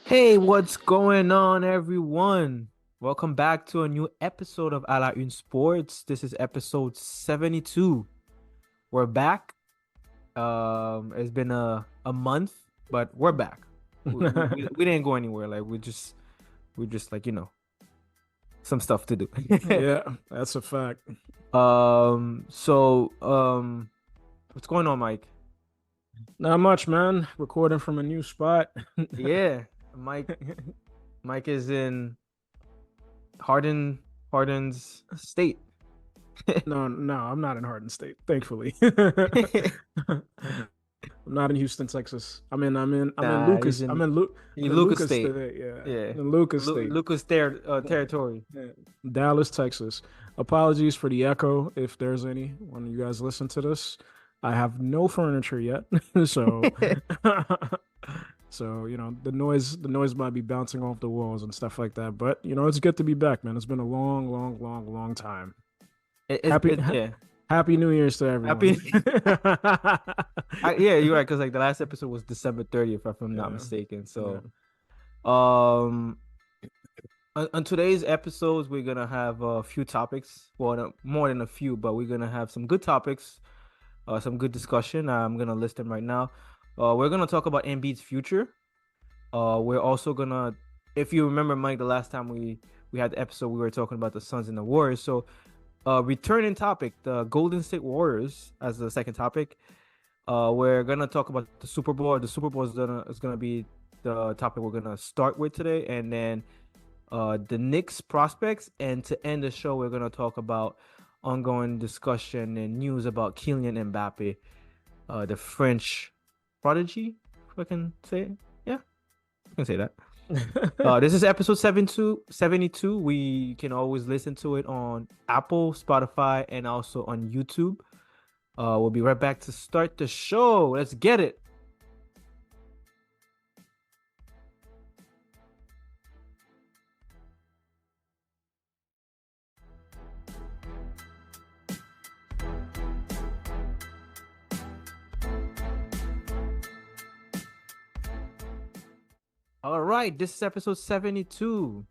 Hey, what's going on, everyone? Welcome back to a new episode of Une Sports. This is episode 72. We're back. It's been a month, but we're back. We didn't go anywhere. Like we just like some stuff to do. Yeah, that's a fact. So what's going on, Mike? Not much, man. Recording from a new spot. Yeah, Mike. Mike is in Harden Harden's state. No, I'm not in Hardin State, thankfully. I'm not in Houston, Texas. I'm in Nah, he's Lucas. I'm in in Lu in I'm in Lucas Lucas State. State. Yeah, Yeah, in Lucas State. Lucas Yeah, territory. yeah. Dallas, Texas. Apologies for the echo if there's any when you guys listen to this. I have no furniture yet, so so the noise might be bouncing off the walls and stuff like that. But it's good to be back, man. It's been a long, long, long, long time. Happy Yeah. Happy New Year's to everyone. Happy. Yeah, you're right. Because like the last episode was December 30th, if I'm not Yeah, mistaken. yeah. So, um, on today's episodes, we're gonna have a few topics. Well, more than a few, but we're gonna have some good topics, some good discussion. I'm gonna list them right now. We're gonna talk about Embiid's future. We're also gonna, if you remember, Mike, the last time we had the episode, we were talking about the Suns and the Warriors. So, returning topic, the Golden State Warriors as the second topic. We're gonna talk about the Super Bowl. The Super Bowl is gonna be the topic we're gonna start with today, and then the Knicks prospects. And to end the show, we're gonna talk about ongoing discussion and news about Kylian Mbappé, the French prodigy, if I can say it. Yeah, I can say that. This is episode 72. We can always listen to it on Apple, Spotify, and also on YouTube. We'll be right back to start the show. Let's get it. All right, this is episode 72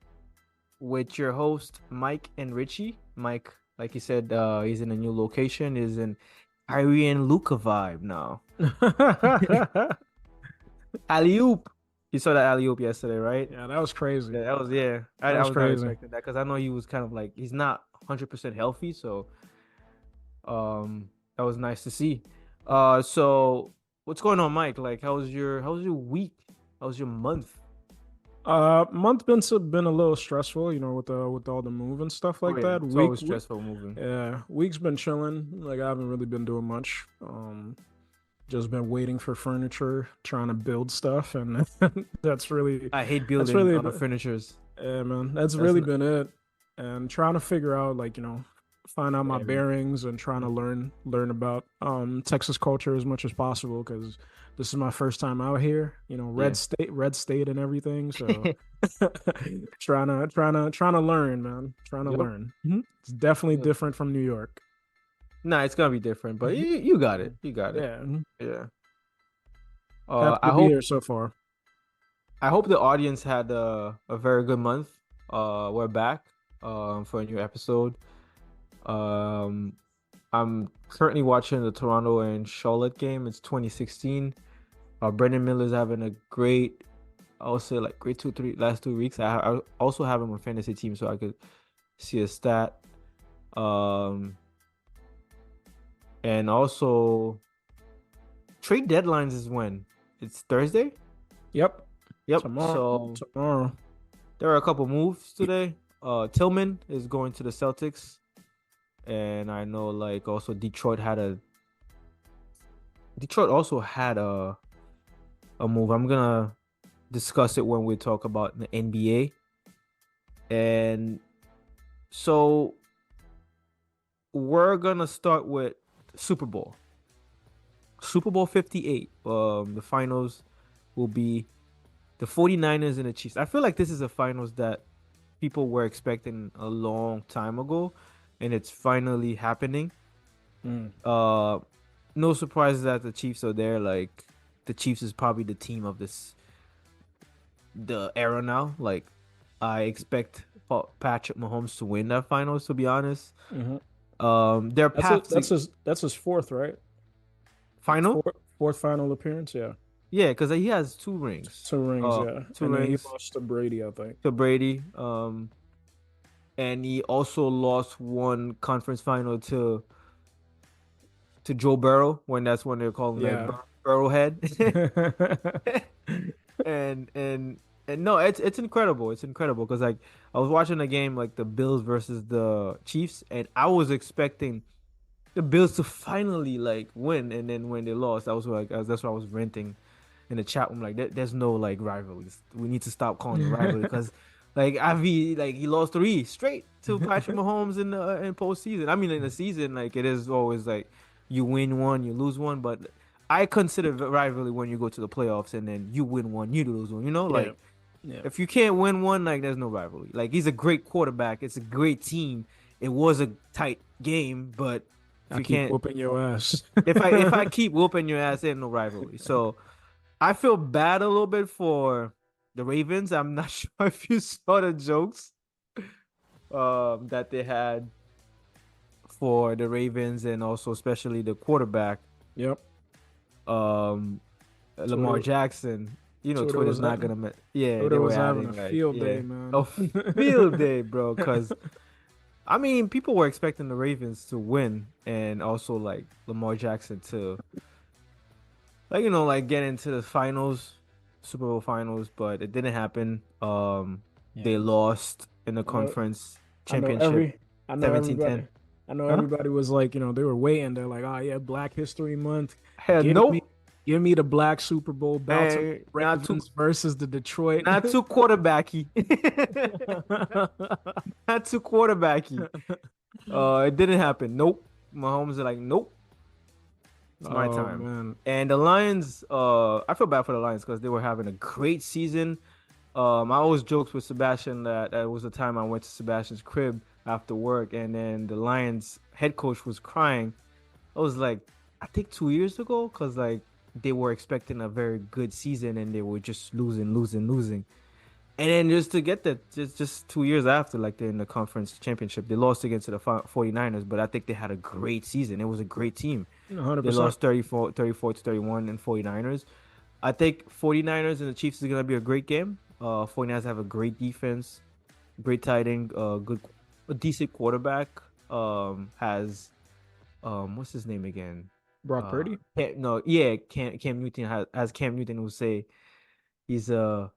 with your host Mike and Richie. Mike, like he said, he's in a new location, is in Kyrie and Luca vibe now. Alley oop. You saw that alley oop yesterday, right? Yeah, that was crazy. Yeah, that was yeah. I, That I was was not crazy. expecting that because I know he was kind of like he's not 100% healthy, so that was nice to see. So what's going on, Mike? Like, how's your week? How's your month? Month been a little stressful, with all the move and stuff Oh like yeah, that. it's always stressful moving. Yeah, week's been chilling. Like I haven't really been doing much. Just been waiting for furniture, trying to build stuff, and that's really I hate that's building really furnitures. yeah, man. That's That's really not, been it. And trying to figure out find out my yeah, man. bearings and trying to learn about Texas culture as much as possible because this is my first time out here. Yeah. Red state and everything. So trying to learn, man. Trying to Yep. learn. It's definitely Yep. different from New York. Nah, it's gonna be different, but you got it. You got it. Yeah. Yeah. Happy I to be hope here so far. the audience had a very good month. We're back for a new episode. Um, I'm currently watching the Toronto and Charlotte game. It's 2016. Brendan Miller's having a great, I would say like great last 2 weeks. I also have him on fantasy team, so I could see a stat. Um, and also trade deadlines is when? It's Thursday? Yep. Yep. Tomorrow. So Tomorrow. there are a couple moves today. Tillman is going to the Celtics. And I know like also Detroit also had a move. I'm gonna discuss it when we talk about the NBA. And so we're gonna start with Super Bowl. Super Bowl 58. The finals will be the 49ers and the Chiefs. I feel like this is a finals that people were expecting a long time ago, and it's finally happening. Mm. Uh, no surprise that the Chiefs are there. Like the Chiefs is probably the team of the era now. Like I expect Patrick Mahomes to win that finals. To be honest, Hmm. their That's a, path to that's his fourth, right? final. Fourth final appearance. Yeah, Yeah, because he has two rings. 2 rings. Yeah, Two and then he rings lost to Brady, I think. to Brady. And he also lost one conference final to Joe Burrow when that's when they're calling like Yeah. Burrowhead. and and and no, it's incredible. It's incredible because like I was watching a game like the Bills versus the Chiefs, and I was expecting the Bills to finally like win, and then when they lost, I was like, that's what I was ranting in the chat room. Like, there's no like rivalries. We need to stop calling it rivalry because like Ivy like he lost three straight to Patrick Mahomes in postseason. I mean, in the season, like it is always like you win one, you lose one, but I consider rivalry when you go to the playoffs and then you win one, you lose one. You know, Yeah. like Yeah. if you can't win one, like there's no rivalry. Like he's a great quarterback. It's a great team. It was a tight game, but if I you keep can't, whooping your ass. if I keep whooping your ass, ain't no rivalry. So I feel bad a little bit for the Ravens. I'm not sure if you saw the jokes that they had for the Ravens and also especially the quarterback, Yep. um, Lamar Twitter Jackson. You know, Twitter Twitter's was not ha- gonna. Yeah, they Twitter were was having a adding like, field day, yeah, a man. field day, bro. Because I mean, people were expecting the Ravens to win and also like Lamar Jackson to like like get into the finals, Super Bowl finals, but it didn't happen. Yeah. They lost in the I know conference I know championship everybody. 17-10. I know Huh? everybody was like, they were waiting. They're like, oh yeah, Black History Month. Hell Give me nope. give me the Black Super Bowl Baltimore Hey, Ravens versus the Detroit. not too quarterbacky. Not too quarterbacky. It didn't happen. Nope. Mahomes are like, nope. It's my Oh time. man. And the Lions, I feel bad for the Lions because they were having a great season. I always joked with Sebastian that was the time I went to Sebastian's crib after work, and then the Lions head coach was crying. I was like, I think 2 years ago, because like they were expecting a very good season and they were just losing, losing, losing. And then just to get that, just 2 years after, like they're in the conference championship, they lost against the 49ers, but I think they had a great season. It was a great team. They 100%. lost 34 to 31 and 49ers. I think 49ers and the Chiefs is going to be a great game. 49ers have a great defense, great tight end, a decent quarterback. Has what's his name again? Brock Purdy? No, yeah, Cam Newton has Cam Newton who say he's a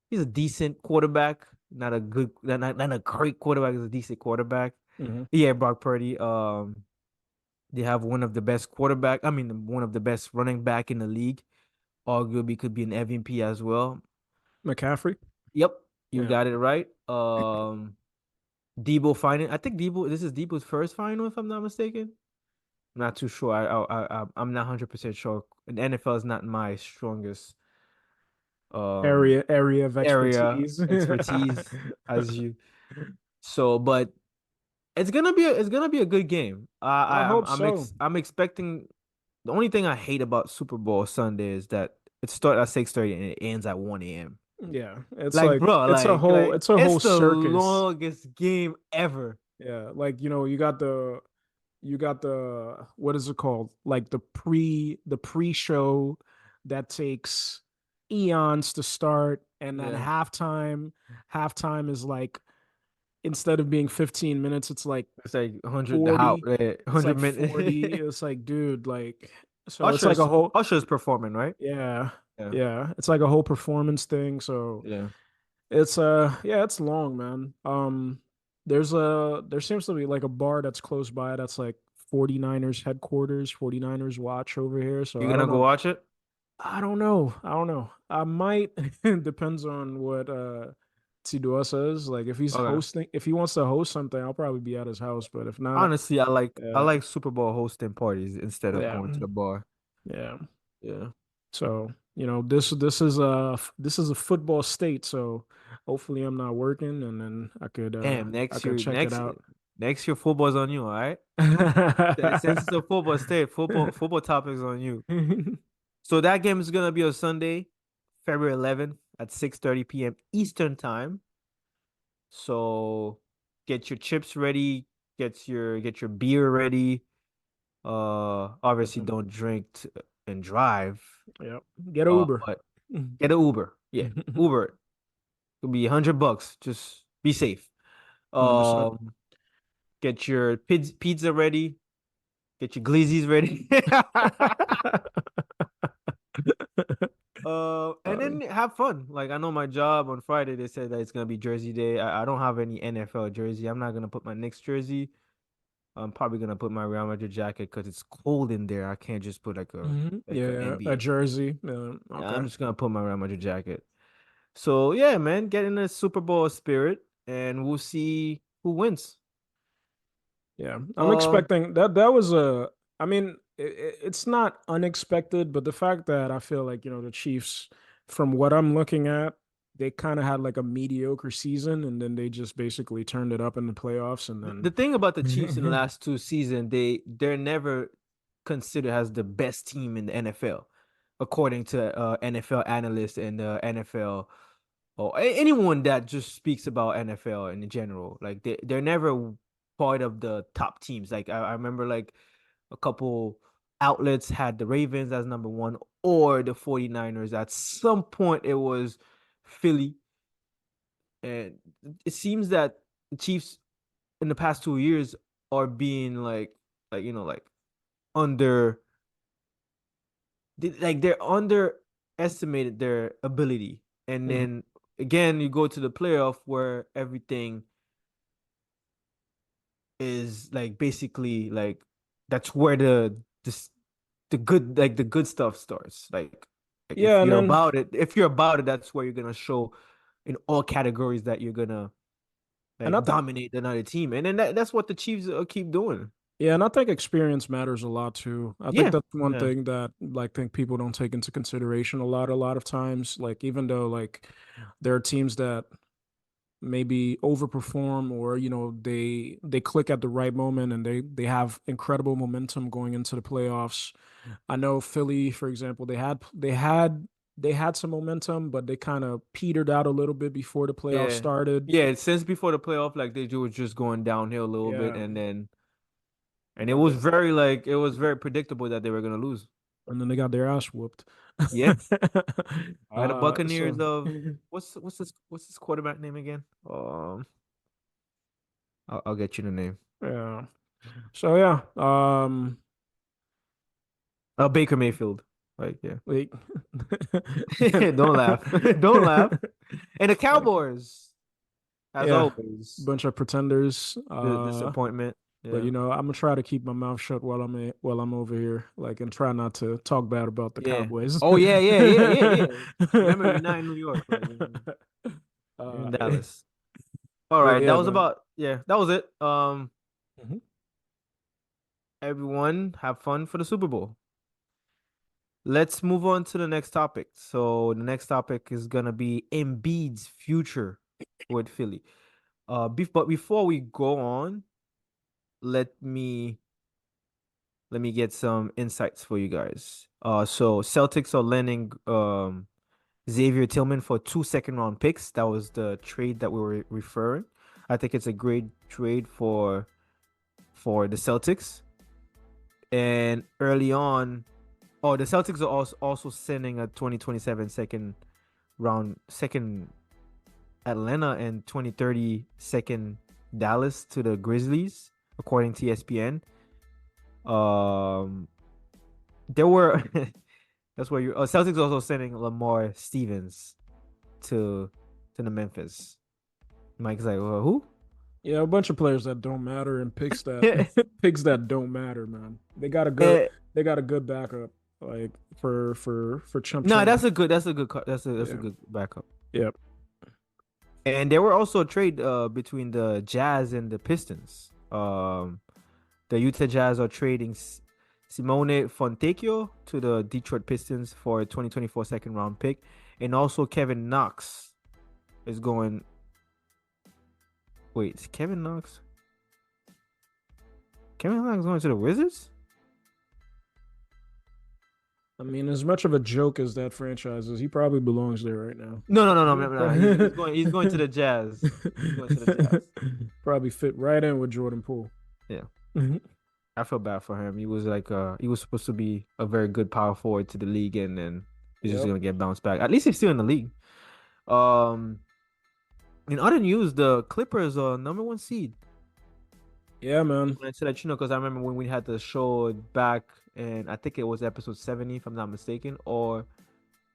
he's a decent quarterback, not a good, not a great quarterback. He's a decent quarterback. Hmm. Yeah, Brock Purdy. They have one of the best quarterback. I mean, one of the best running back in the league. Arguably could be an MVP as well. McCaffrey? Yep, you Yeah. got it right. Debo final. I think Debo. This is Debo's first final, if I'm not mistaken. I'm not too sure. I'm not 100% sure. The NFL is not my strongest um Area of area expertise. expertise as you. So, but it's gonna be a good game. I I hope so. I'm expecting. The only thing I hate about Super Bowl Sunday is that it starts at 6:30 and it ends at 1 a.m. Yeah, it's Like, like bro, like it's a it's whole the circus. longest game ever. Yeah, like you got the what is it called? Like the pre-show that takes eons to start, and then Yeah, halftime is like instead of being 15 minutes, it's like it's like 100 the how 40. It's 100 like 40. minutes. It's like, dude, like so it's like a Usher's whole Usher's performing, right? yeah, Yeah, yeah. It's like a whole performance thing. So yeah. it's yeah, it's long, man. There seems to be like a bar that's close by that's like 49ers headquarters, 49ers watch over here. So You I gonna don't go know. watch it? I don't know. I don't know. I might depends on what Tidua says. Like Okay. if he wants to host something, I'll probably be at his house. But if not, Honestly, I yeah, like Super Bowl hosting parties instead of yeah, going to the bar. yeah. Yeah. So, this is a football state, so hopefully I'm not working and then Damn, I could check it out. next year football's on you, all right? Since it's a football state, football topics on you. So that game is gonna be on Sunday, February 11th. at 6:30 p.m. Eastern time. So get your chips ready, get your beer ready. Obviously Mhm. don't drink and drive. Yep. Get a Uber. But get an Uber. Yeah, Uber. It'll be $100. Just be safe. 100%. Um, get your pizza ready. Get your glizzies ready. And Uh, then have fun. Like I know my job on Friday, they said that it's gonna be Jersey Day. I don't have any NFL jersey. I'm not gonna put my Knicks jersey. I'm probably gonna put my Real Madrid jacket because it's cold in there. I can't just put like a Yeah, yeah, a NBA. jersey. Yeah, Okay. I'm just gonna put my Real Madrid jacket. So yeah, man, get in the Super Bowl spirit, and we'll see who wins. Yeah, I'm Um, expecting that. That was a. I mean, it's not unexpected, but the fact that I feel like the Chiefs, from what I'm looking at, they kind of had like a mediocre season, and then they just basically turned it up in the playoffs, and the thing about the Chiefs in the then. last two seasons, they're never considered as the best team in the NFL, according to NFL analysts and NFL or anyone that just speaks about NFL in general. Like they're never part of the top teams. Like I remember like a couple outlets had the Ravens as number one or the 49ers. At some point it was Philly. And it seems that the Chiefs in the past 2 years are being like under like they're underestimated their ability. And Mhm, then again you go to the playoff where everything is like basically like that's where the good like the good stuff starts. Like yeah, and then if you're about it, that's where you're gonna show in all categories that you're gonna and I like think dominate another team. And then that's what the Chiefs keep doing. yeah, and I think experience matters a lot too. I think Yeah. that's one Yeah. thing that like think people don't take into consideration a lot of times. Like even though like there are teams that maybe overperform or they click at the right moment and they have incredible momentum going into the playoffs. I know Philly, for example, they had some momentum, but they kind of petered out a little bit before the playoffs Yeah. started. Yeah. Since before the playoff, like they were just going downhill a little bit, Yeah, and but it was very predictable that they were gonna lose. and then they got their ass whooped. Yeah. By the So Buccaneers of what's this quarterback name again? I'll get you the name. yeah. So yeah. Baker Mayfield. Like, yeah. Like Don't laugh. Don't laugh. And the Cowboys, as yeah, always, bunch of pretenders. the disappointment. But Yeah. I'm gonna try to keep my mouth shut while I'm over here, like, and try not to talk bad about the Yeah. Cowboys. Oh yeah, yeah, yeah, yeah, yeah. Remember, you're not in New York, like you're in Yeah, Dallas. All but right, that yeah, was man. about yeah, that was it. Mhm. Everyone have fun for the Super Bowl. Let's move on to the next topic. So the next topic is gonna be Embiid's future with Philly. But before we go on, let me let me get some insights for you guys. So Celtics are lending Xavier Tillman for 2 second round picks. That was the trade that we were referring. I think it's a great trade for the Celtics. And early on, oh, the Celtics are also sending a 2027 second Atlanta and 2030 second Dallas to the Grizzlies, according to ESPN. Um, there were that's where you. Celtics also sending Lamar Stevens to to the Memphis. Mike's like, well, who? Yeah, a bunch of players that don't matter and picks that picks that don't matter, man. Eh, They got a good backup, like for chump no, change. that's a Yeah, good backup. yep. And there were also a trade between the Jazz and the Pistons. The Utah Jazz are trading Simone Fontecchio to the Detroit Pistons for a 2024 second round pick, and also Kevin Knox is going. Wait, is Kevin Knox? Kevin Knox going to the Wizards? I mean, as much of a joke as that franchise is, he probably belongs there right now. No, no, no, no, no, no. He's going to the Jazz. He's going to the Jazz. Probably fit right in with Jordan Poole. Yeah. I feel bad for him. He was like he was supposed to be a very good power forward to the league, and then he's just Yep. gonna get bounced back. At least he's still in the league. Um in other news, the Clippers are number one seed. Yeah, man. When I said that, because I remember when we had the show back, and I think it was episode 70, if I'm not mistaken, or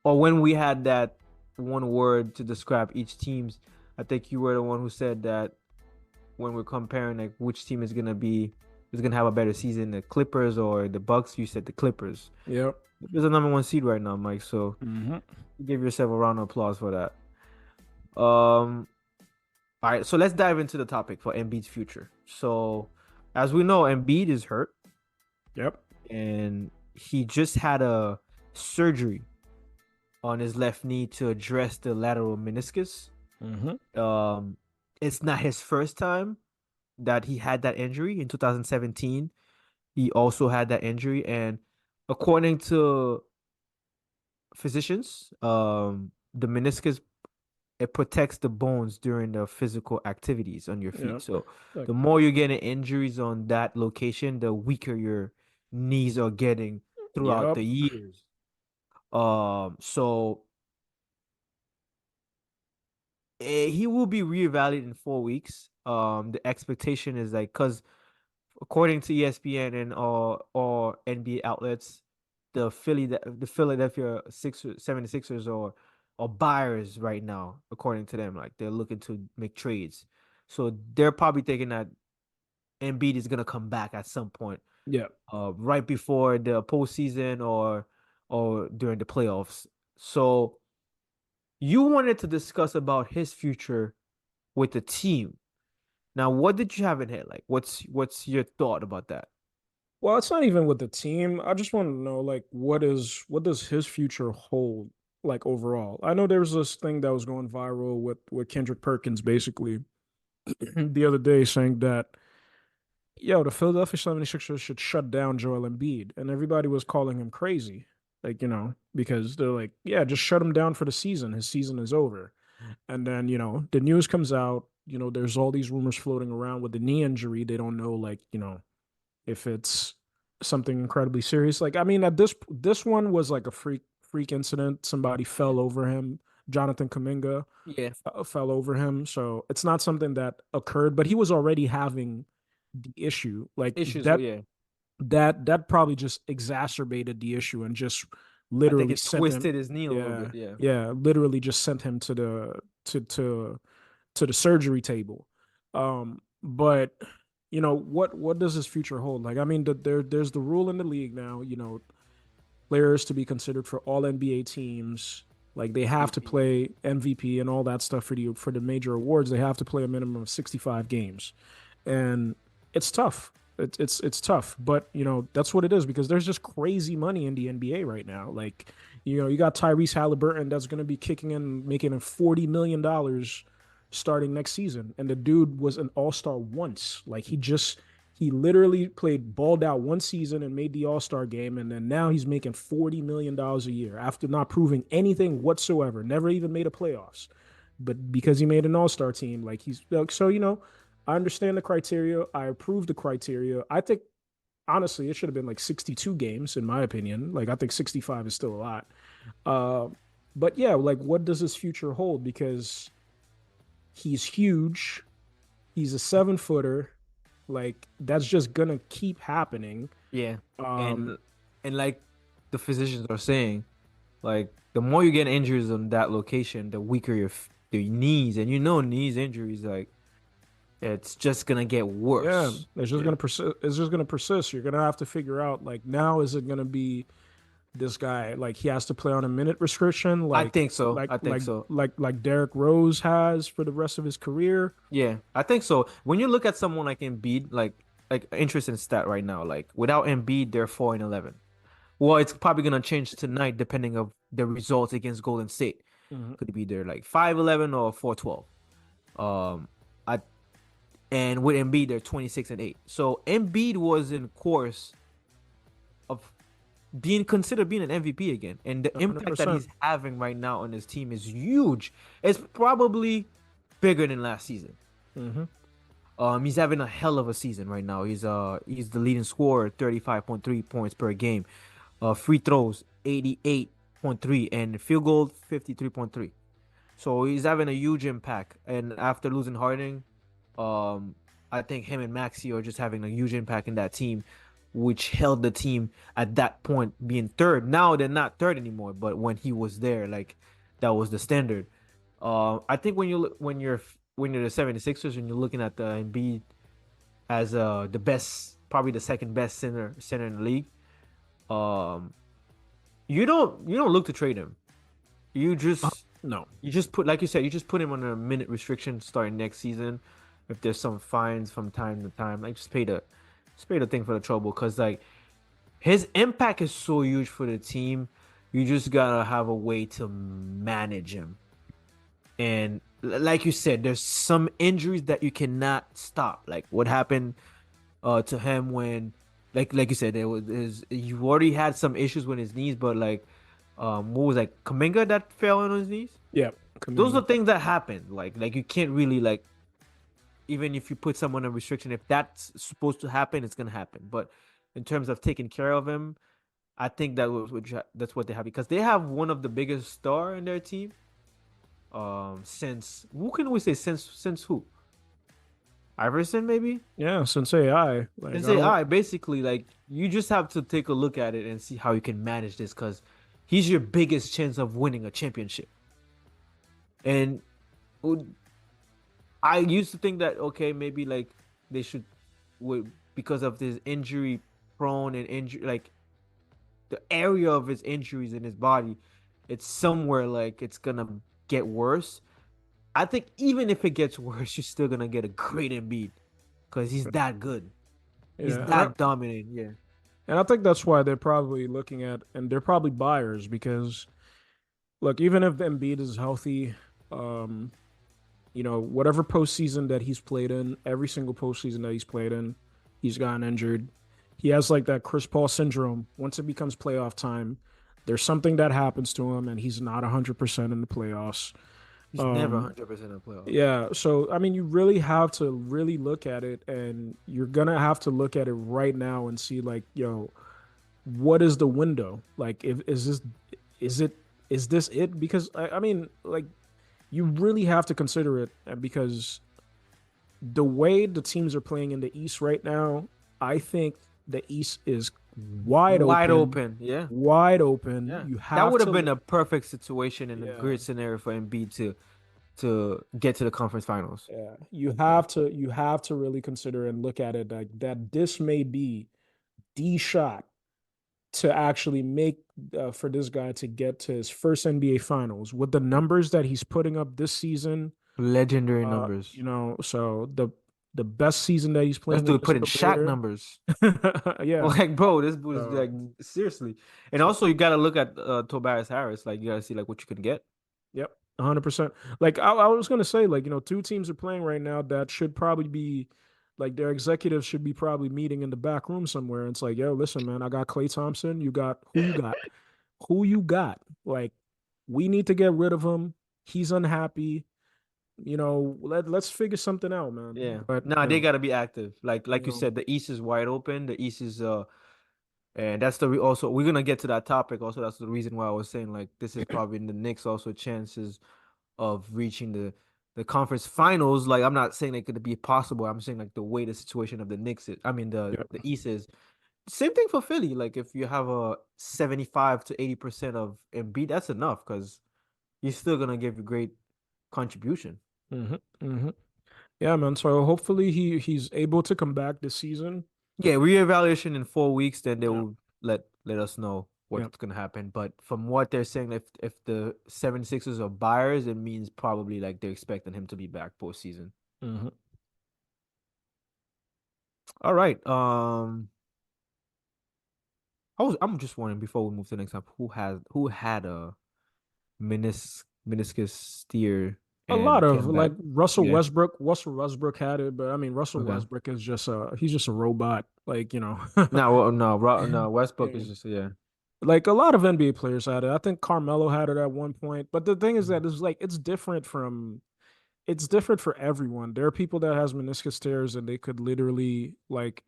when we had that one word to describe each teams. I think you were the one who said that when we're comparing like which team is gonna have a better season, the Clippers or the Bucks. You said the Clippers. Yep. Clippers are number one seed right now, Mike. So Hmm. give yourself a round of applause for that. Um, all right, so let's dive into the topic for Embiid's future. So, as we know, Embiid is hurt, Yep. and he just had a surgery on his left knee to address the lateral meniscus. Hmm. Um, it's not his first time that he had that injury. In 2017, he also had that injury, and according to physicians, the meniscus, it protects the bones during the physical activities on your feet. Yep. So Like, the more you're getting injuries on that location, the weaker your knees are getting throughout yep. the years. So he will be reevaluated in 4 weeks. The expectation is like, because according to ESPN and or NBA outlets, the Philadelphia Sixers, 76ers are buyers right now, according to them. Like they're looking to make trades. So they're probably thinking that Embiid is gonna come back at some point, Yep. right before the postseason or during the playoffs. So you wanted to discuss about his future with the team. Now, what did you have in head? Like, what's your thought about that? Well, it's not even with the team. I just want to know, like, what does his future hold, like overall? I know there's this thing that was going viral with Kendrick Perkins, basically, the other day, saying that, yo, the Philadelphia 76ers should shut down Joel Embiid, and everybody was calling him crazy, like, because they're like, yeah, just shut him down for the season. His season is over. And then, the news comes out, there's all these rumors floating around with the knee injury. They don't know, like, if it's something incredibly serious. Like, I mean, at this one was like a freak incident. Somebody Yeah. fell over him. Jonathan Kaminga Yeah. fell over him. So it's not something that occurred, but he was already having the issue. Like Issues, yeah. that probably just exacerbated the issue and just I think literally it sent him. twisted his knee a little Yeah, bit. Yeah. yeah, literally just sent him to the surgery table. But what does his future hold? Like, I mean, there's the rule in the league now. Players to be considered for all NBA teams, like they have to MVP. play MVP and all that stuff for the major awards. They have to play a minimum of 65 games, and it's tough. It's tough, but that's what it is because there's just crazy money in the NBA right now. Like, you got Tyrese Halliburton that's going to be kicking in, making $40 million starting next season, and the dude was an All Star once. Like he literally played balled out one season and made the All Star game, and then now he's making $40 million a year after not proving anything whatsoever. Never even made a playoffs, but because he made an All Star team, like he's like so. I understand the criteria. I approve the criteria. I think honestly, it should have been like 62 games, in my opinion. Like, I think 65 is still a lot. Uh, but yeah, like, what does his future hold? Because he's huge. He's a 7 footer. Like, that's just gonna keep happening. Yeah. Um, And like the physicians are saying, like the more you get injuries on that location, the weaker your knees, and knees injuries, like it's just gonna get yeah, worse. it's just Yeah. gonna persist. It's just gonna persist. You're gonna have to figure out, like, now is it gonna be this guy, like, he has to play on a minute restriction, I like think so. like I think like so. like Derrick Rose has for the rest of his career. Yeah, I think so. When you look at someone like Embiid, like interesting stat right now, like without Embiid, they're 4-11. Well, it's probably gonna change tonight depending of the results against Golden State. Mhm. Could be they're like 5-11 or 4-12. Um, I and with Embiid they're 26-8. So Embiid was in course of being considered being an MVP again. And the impact that 100%. he's having right now on his team is huge. It's probably bigger than last season. Hmm. He's having a hell of a season right now. He's the leading scorer, 35.3 points per game. Free throws, 88.3, and field goal, 53.3. So he's having a huge impact. And after losing Harding, um, I think him and Maxi are just having a huge impact in that team, which held the team at that point being third. Now they're not third anymore, but when he was there, like that was the standard. I think when you're the 76ers and you're looking at the Embiid as the best, probably the second best center in the league, um, you don't look to trade him. You just No. you just put, like you said, you just put him on a minute restriction starting next season. If there's some fines from time to time, like just pay the thing for the trouble, because like his impact is so huge for the team. You just gotta have a way to manage him. And like you said, there's some injuries that you cannot stop. Like what happened to him when, like you said, you already had some issues with his knees, but like what was, like, Kaminga that fell on his knees? Yeah. Those are Kaminga. things that happen. Like you can't really, like, even if you put someone on restriction, if that's supposed to happen, it's gonna happen. But in terms of taking care of him, I think that's what they have, because they have one of the biggest star in their team. Since who can we say, since who? Iverson, maybe? Yeah. Since AI, like Since I don't. AI, basically, like, you just have to take a look at it and see how you can manage this, because he's your biggest chance of winning a championship. And I used to think that, okay, maybe like they should, would, because of this injury prone and injury, like the area of his injuries in his body, it's somewhere like it's gonna get worse. I think even if it gets worse, you're still gonna get a great Embiid, because he's that good. He's Yeah. that dominant. Yeah. And I think that's why they're probably looking at, and they're probably buyers because, look, even if Embiid is healthy, um, whatever postseason that he's played in, every single postseason that he's played in, he's gotten injured. He has like that Chris Paul syndrome. Once it becomes playoff time, there's something that happens to him, and he's not 100% in the playoffs. He's never Um, 100% in the playoffs. yeah, so I mean, you really have to really look at it, and you're gonna have to look at it right now and see, like, what is the window? Like, if is it is this it? Because I mean, like, you really have to consider it because the way the teams are playing in the East right now, I think the East is wide Wide open, open. Yeah. wide open. Yeah. You That have would have to, been a perfect situation and a yeah, great scenario for Embiid to get to the conference finals. yeah. You Yeah. have to, really consider and look at it like that. This may be the shot to actually make for this guy to get to his first NBA Finals with the numbers that he's putting up this season. Legendary numbers. So the best season that he's Let's playing in do it. his Put in Shaq career. numbers. Yeah. Like, bro, this was So, like, seriously. And so also, you gotta look at Tobias Harris. Like, you gotta see like what you can get. yep, 100%. Like I was gonna say, like, two teams are playing right now that should probably be like their executives should be probably meeting in the back room somewhere. And it's like, yo, listen, man, I got Klay Thompson. You got who you got? Who you got? Like, we need to get rid of him. He's unhappy. Let's figure something out, man. Yeah. But Nah, they gotta be active. Like you you said, the East is wide open. The East is and that's also we're gonna get to that topic. Also, that's the reason why I was saying like this is probably in the Knicks also chances of reaching the conference finals. Like, I'm not saying it could be possible. I'm saying like the way the situation of the Knicks is, I mean the Yep. East is. Same thing for Philly. Like, if you have a 75 to 80% of Embiid, that's enough, because he's still gonna give you great contribution. Hmm. Hmm. Yeah, man. So hopefully he's able to come back this season. Yeah, reevaluation in 4 weeks, then they Yeah. will let us know Yeah. what's gonna happen. But from what they're saying, if the 76ers are buyers, it means probably like they're expecting him to be back postseason. Hmm. All right. I'm just wondering, before we move to the next time, who had a meniscus steer A lot and of came like back. Russell Yeah. Westbrook. Russell Westbrook had it, but I mean Russell Okay. Westbrook is just he's just a robot. Like No, well, no, no. Westbrook Yeah. is just, yeah. Like a lot of NBA players had it. I think Carmelo had it at one point. But the thing is Mhm. that it's like it's different for everyone. There are people that has meniscus tears and they could literally like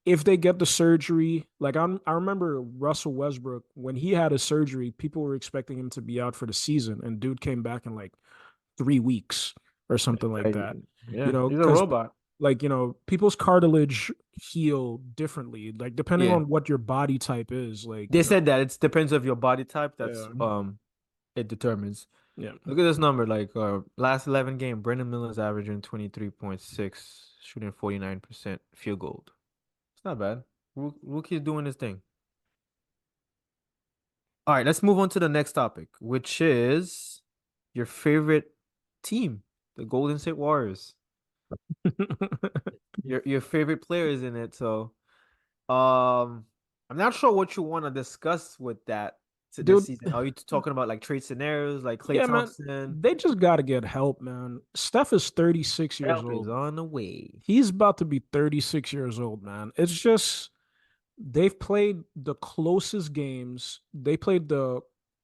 if they get the surgery, like I remember Russell Westbrook when he had his surgery, people were expecting him to be out for the season, and dude came back in like 3 weeks or something like that. You Yeah, know, he's a because robot. like people's cartilage heal differently, like depending Yeah. on what your body type is. Like They said that it depends of your body type. That's yeah, it determines. yeah. Look at this number. Like last 11 game, Brendan Miller's averaging 23.6, shooting 49% field goal. It's not bad. Rookie's doing his thing. All right, let's move on to the next topic, which is your favorite team, the Golden State Warriors. Your favorite players in it. So, I'm not sure what you want to discuss with that to this Dude, season. Are you talking about like trade scenarios, like Klay yeah, man, Thompson? they just got to get help, man. Steph is 36 years Help is old. on the way. He's about to be 36 years old, man. It's just they've played the closest games. They played the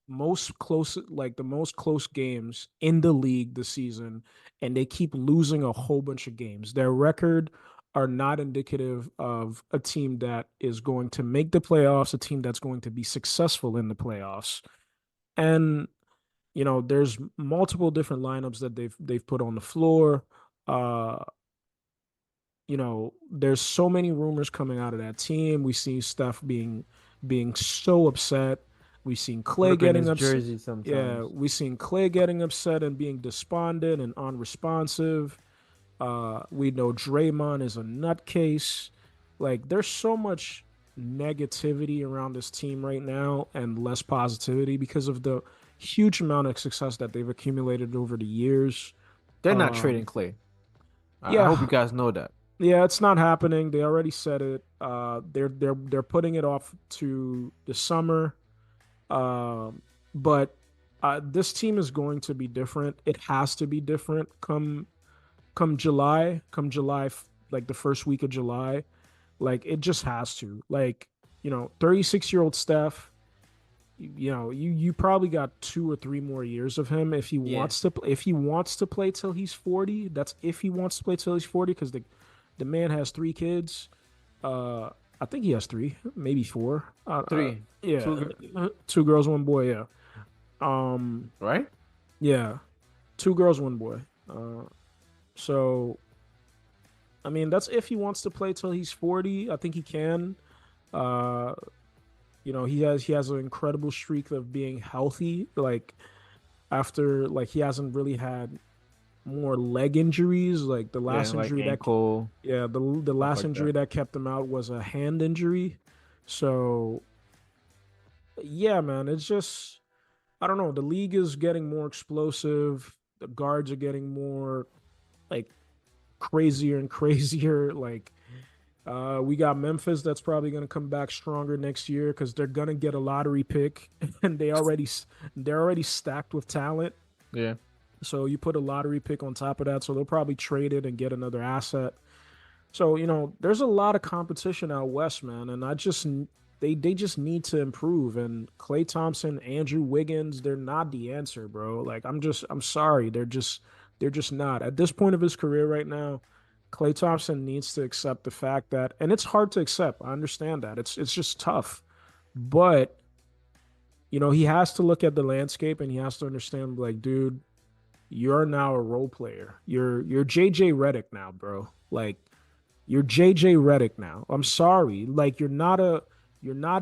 most close games in the league this season, and they keep losing a whole bunch of games. Their record are not indicative of a team that is going to make the playoffs, a team that's going to be successful in the playoffs. And there's multiple different lineups that they've put on the floor. Uh, there's so many rumors coming out of that team. We see Steph being so upset. We've seen Clay Ripping getting his upset. jersey Yeah, sometimes. we've seen Clay getting upset and being despondent and unresponsive. We know Draymond is a nutcase. Like, there's so much negativity around this team right now and less positivity because of the huge amount of success that they've accumulated over the years. They're not trading Um, Clay. I hope you yeah, guys know that. yeah, it's not happening. They already said it. They're putting it off to the summer. Um, but this team is going to be different. It has to be different come July, like the first week of July. Like it just has to. Like 36-year-old Steph. You probably got 2 or 3 more years of him if he Yeah. wants to. If he wants to play till he's 40, that's if he wants to play till he's 40, because the man has 3 kids. Uh, I think he has three, maybe four. Three. Yeah, Two, 2 girls, 1 boy. Yeah. Um, right? yeah, 2 girls, 1 boy. So I mean, that's if he wants to play till he's 40. I think he can. Uh, he has an incredible streak of being healthy. Like after like he hasn't really had more leg injuries. Like the Yeah, last like injury that ankle, yeah, the stuff last like injury that. that kept him out was a hand injury. So yeah, man, it's just I don't know. The league is getting more explosive. The guards are getting more like crazier and crazier. Like we got Memphis that's probably going to come back stronger next year because they're going to get a lottery pick, and they're already stacked with talent. Yeah. So you put a lottery pick on top of that, so they'll probably trade it and get another asset. So there's a lot of competition out west, man, and they just need to improve. And Klay Thompson, Andrew Wiggins, they're not the answer, bro. Like I'm sorry, they're just not at this point of his career right now. Klay Thompson needs to accept the fact that, and it's hard to accept. I understand that it's just tough, but he has to look at the landscape and he has to understand, like, dude, you're now a role player. You're JJ Redick now, bro. Like you're JJ Redick now. I'm sorry. Like you're not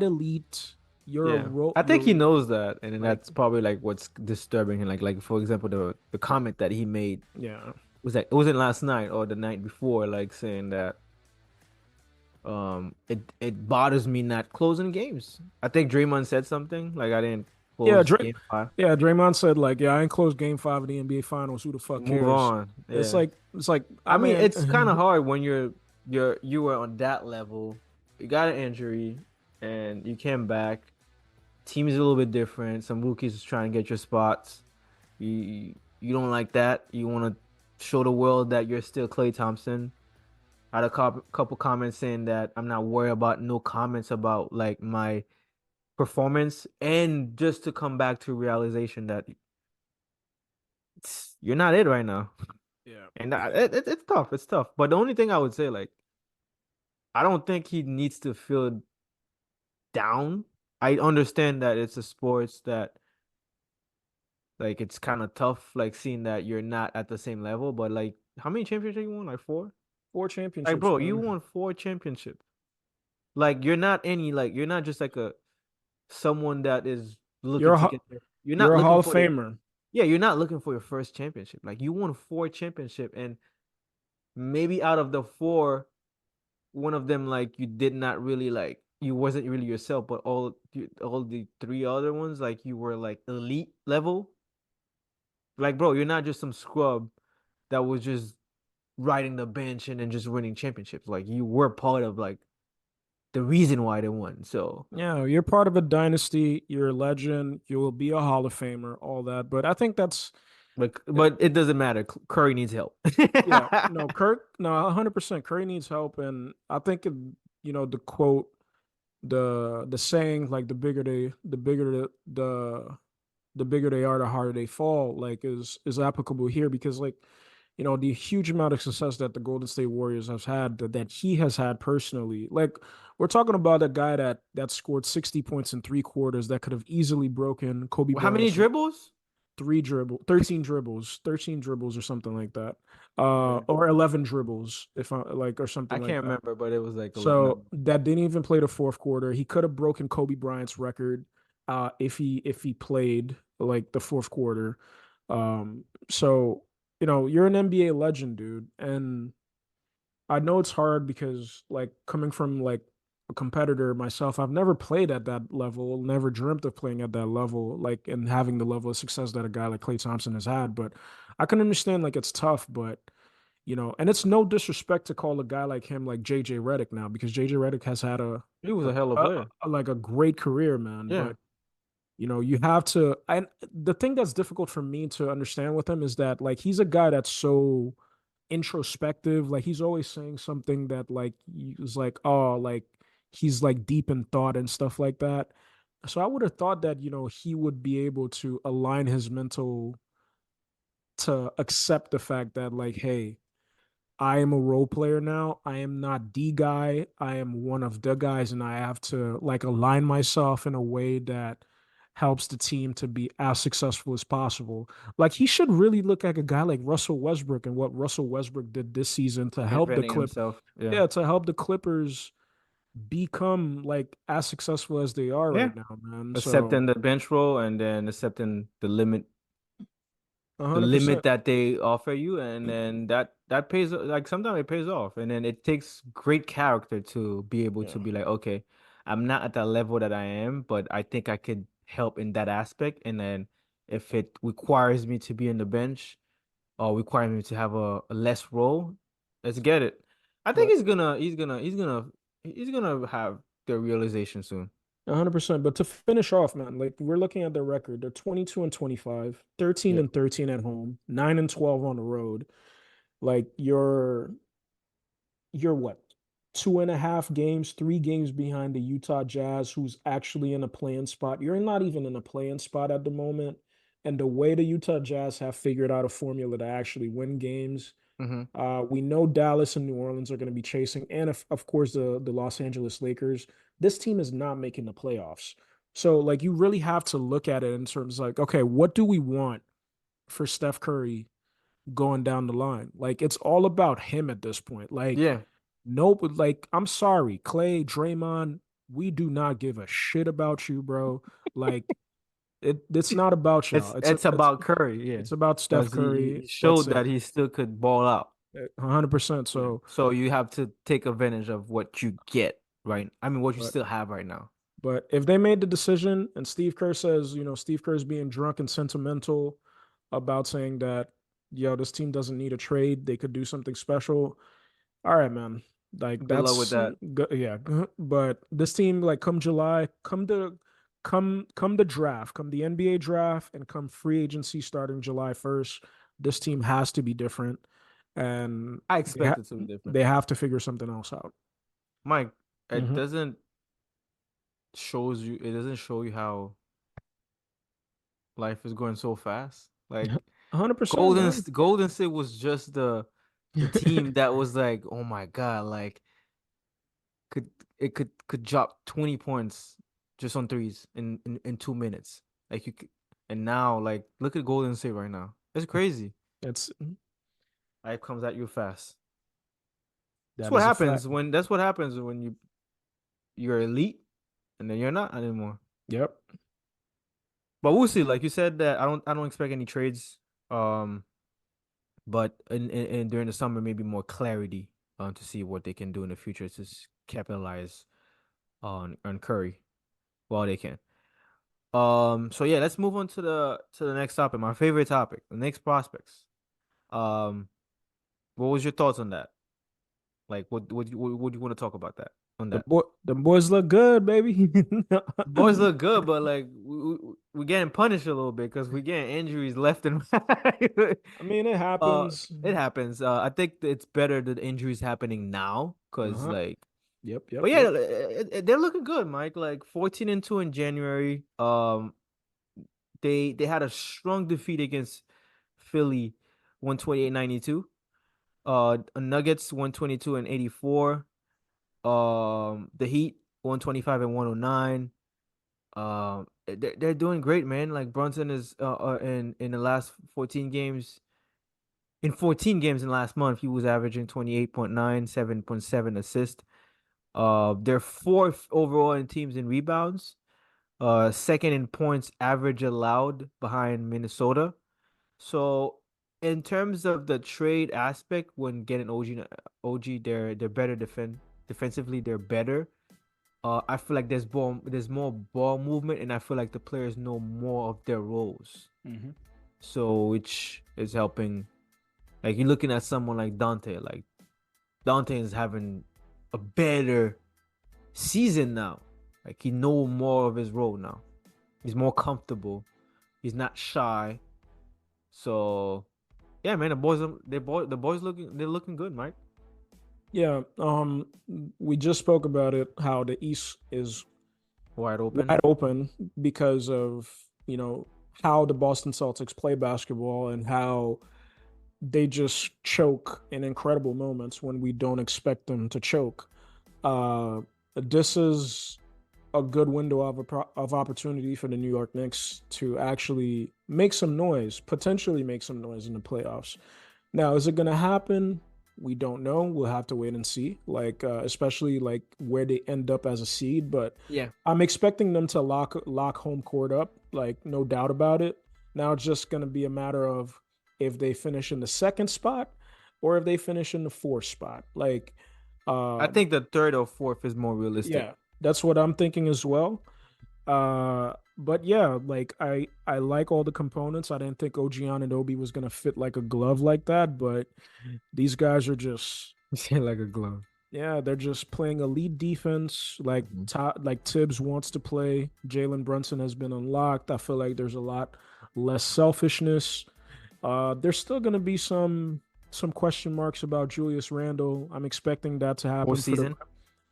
elite. You're a Yeah. role. I think he You're knows that, and then like that's probably like what's disturbing him. Like for example, the comment that he made yeah. was that it wasn't last night or the night before, like saying that it bothers me not closing games. I think Draymond said something like I didn't Yeah, close game five. yeah, Draymond said like, yeah, I ain't closed game 5 of the NBA finals. Who the fuck Move cares? on. It's Yeah. like it's like I I mean, it's kind of mean hard when you were on that level. You got an injury and you came back. Team is a little bit different. Some rookies is trying to get your spots. You don't like that. You want to show the world that you're still Klay Thompson. I had a couple comments saying that I'm not worried about no comments about like my performance, and just to come back to realization that you're not it right now. Yeah. And it's tough. It's tough. But the only thing I would say, like, I don't think he needs to feel down. I understand that it's a sports that like it's kind of tough, like seeing that you're not at the same level. But like, how many championships you won? Like four? Four Like, championships, bro, you man. won four championships. Like, you're not any like you're not just like a someone that is You're looking a to get there. You're you're not a looking Hall of for the Famer. yeah, you're not looking for your first championship. Like you won four championship, and maybe out of the four, one of them like you did not really like you wasn't really yourself, but all the three other ones like you were like elite level. Like bro, you're not just some scrub that was just riding the bench and then just winning championships. Like you were part of like the reason why they won. So Yeah, you're part of a dynasty. You're a legend. You will be a Hall of Famer. All that, but I think that's but it doesn't matter. Curry needs help. yeah. No, Kirk. No, 100%. Curry needs help, and I think the quote, the saying, like the bigger they are, the harder they fall, like is applicable here because like the huge amount of success that the Golden State Warriors has had that he has had personally. Like we're talking about a guy that scored 60 points in 3 quarters that could have easily broken Kobe How many Bryant's dribbles? 13 dribbles or something like that. Okay. Or 11 dribbles if I like or I something like can't that. remember, but it was like a lot So number. that didn't even play the fourth quarter. He could have broken Kobe Bryant's record if he played like the fourth quarter. So you're an NBA legend, dude, and I know it's hard because like coming from like a competitor myself, I've never played at that level, never dreamt of playing at that level, like and having the level of success that a guy like Klay Thompson has had. But I can understand like it's tough, but and it's no disrespect to call a guy like him like JJ Redick now because JJ Redick has had He was a hell of a player. like a great career, man. Yeah. But you have to. And the thing that's difficult for me to understand with him is that like he's a guy that's so introspective. Like he's always saying something that like is like oh like he's like deep in thought and stuff like that. So I would have thought that he would be able to align his mental to accept the fact that like hey, I am a role player now. I am not the guy. I am one of the guys, and I have to like align myself in a way that helps the team to be as successful as possible. Like he should really look like a guy like Russell Westbrook and what Russell Westbrook did this season to help Reinventing himself. Yeah. yeah, to help the Clippers become like as successful as they are Yeah. right now, man. So Accepting the bench role and then accepting the limit 100%. that they offer you, and then that pays like sometimes it pays off, and then it takes great character to be able to Yeah. be like, okay, I'm not at that level that I am, but I think I could help in that aspect, and then if it requires me to be in the bench or require me to have a less role, let's get it. I think But he's gonna have the realization soon. 100%. But to finish off, man, like we're looking at their record. They're 22 and 25, 13 Yeah. and 13 at home, 9 and 12 on the road. Like you're what? 2.5 games, 3 games behind the Utah Jazz, who's actually in a playing spot. You're not even in a playing spot at the moment. And the way the Utah Jazz have figured out a formula to actually win games, Mm-hmm. we know Dallas and New Orleans are going to be chasing, and of course the Los Angeles Lakers. This team is not making the playoffs, so like you really have to look at it in terms of like, okay, what do we want for Steph Curry going down the line? Like it's all about him at this point. Like Yeah. nope, like I'm sorry, Clay, Draymond, we do not give a shit about you, bro. Like it's not about y'all. It's about Curry, yeah, It's about Steph because Curry. he That's showed it. that he still could ball out. 100%. Yeah. So, So you have to take advantage of what you get, right? I mean, what you but still have right now. But if they made the decision and Steve Kerr says, Steve Kerr's being drunk and sentimental about saying that, yo, this team doesn't need a trade, they could do something special. All right, man. Like Good luck with that's that. yeah. But this team, like come July, come the draft, come the NBA draft, and come free agency starting July 1st, this team has to be different, and I expect it to be different. they have to figure something else out. Mike, it Hmm. doesn't shows you. It doesn't show you how life is going so fast. Like 100%, man. Golden State was just the team that was like, oh my God, like could could drop 20 points just on threes in 2 minutes. Like you could, and now like look at Golden State right now. It's crazy. It's Life comes at you fast. that is a fact. That's what happens when you're elite and then you're not anymore. Yep. But we'll see. Like you said that I don't expect any trades. Um, but in during the summer maybe more clarity to see what they can do in the future to capitalize on Curry while they can. So yeah, let's move on to the next topic. My favorite topic, the Knicks prospects. Um, what was your thoughts on that? Like, what do you want to talk about that on that? The boys look good, baby. Boys look good, but like we're getting punished a little bit because we're getting injuries left and right. I mean, it happens. It happens. I think that it's better that the injuries happening now because Uh-huh. like, Yep, but yep, yeah, yep. they're looking good, Mike. Like 14-2 in January. They had a strong defeat against Philly, 128-92. Nuggets 122 and 84. The Heat 125 and 109. They're doing great, man. Like Brunson is in the last 14 games. In 14 games in last month, he was averaging 28.9, 7.7 assists. They're fourth overall in teams in rebounds. Second in points average allowed behind Minnesota. So in terms of the trade aspect, when getting OG, they're better defensively. They're better. I feel like there's more ball movement, and I feel like the players know more of their roles. Hmm. So which is helping. Like you're looking at someone like Dante. Like Dante is having a better season now. Like he know more of his role now. He's more comfortable. He's not shy. So yeah, man, the boys looking good, Mike. Yeah. We just spoke about it, how the East is Wide open. wide open because of, how the Boston Celtics play basketball and how they just choke in incredible moments when we don't expect them to choke. Uh, this is a good window of opportunity for the New York Knicks to actually make some noise, potentially make some noise in the playoffs. Now, is it going to happen? We don't know. We'll have to wait and see. Like, especially like where they end up as a seed. But Yeah. I'm expecting them to lock home court up. Like, no doubt about it. Now it's just going to be a matter of if they finish in the second spot or if they finish in the fourth spot. Like, I uh, think the third or fourth is more realistic. yeah, that's what I'm thinking as well. But yeah, like I like all the components. I didn't think OG Anunoby was gonna fit like a glove like that, but these guys are just, Like a glove. yeah, they're just playing elite defense. Like Mhm. like Tibbs wants to play. Jalen Brunson has been unlocked. I feel like there's a lot less selfishness. There's still gonna be some question marks about Julius Randle. I'm expecting that to Whole happen for the season.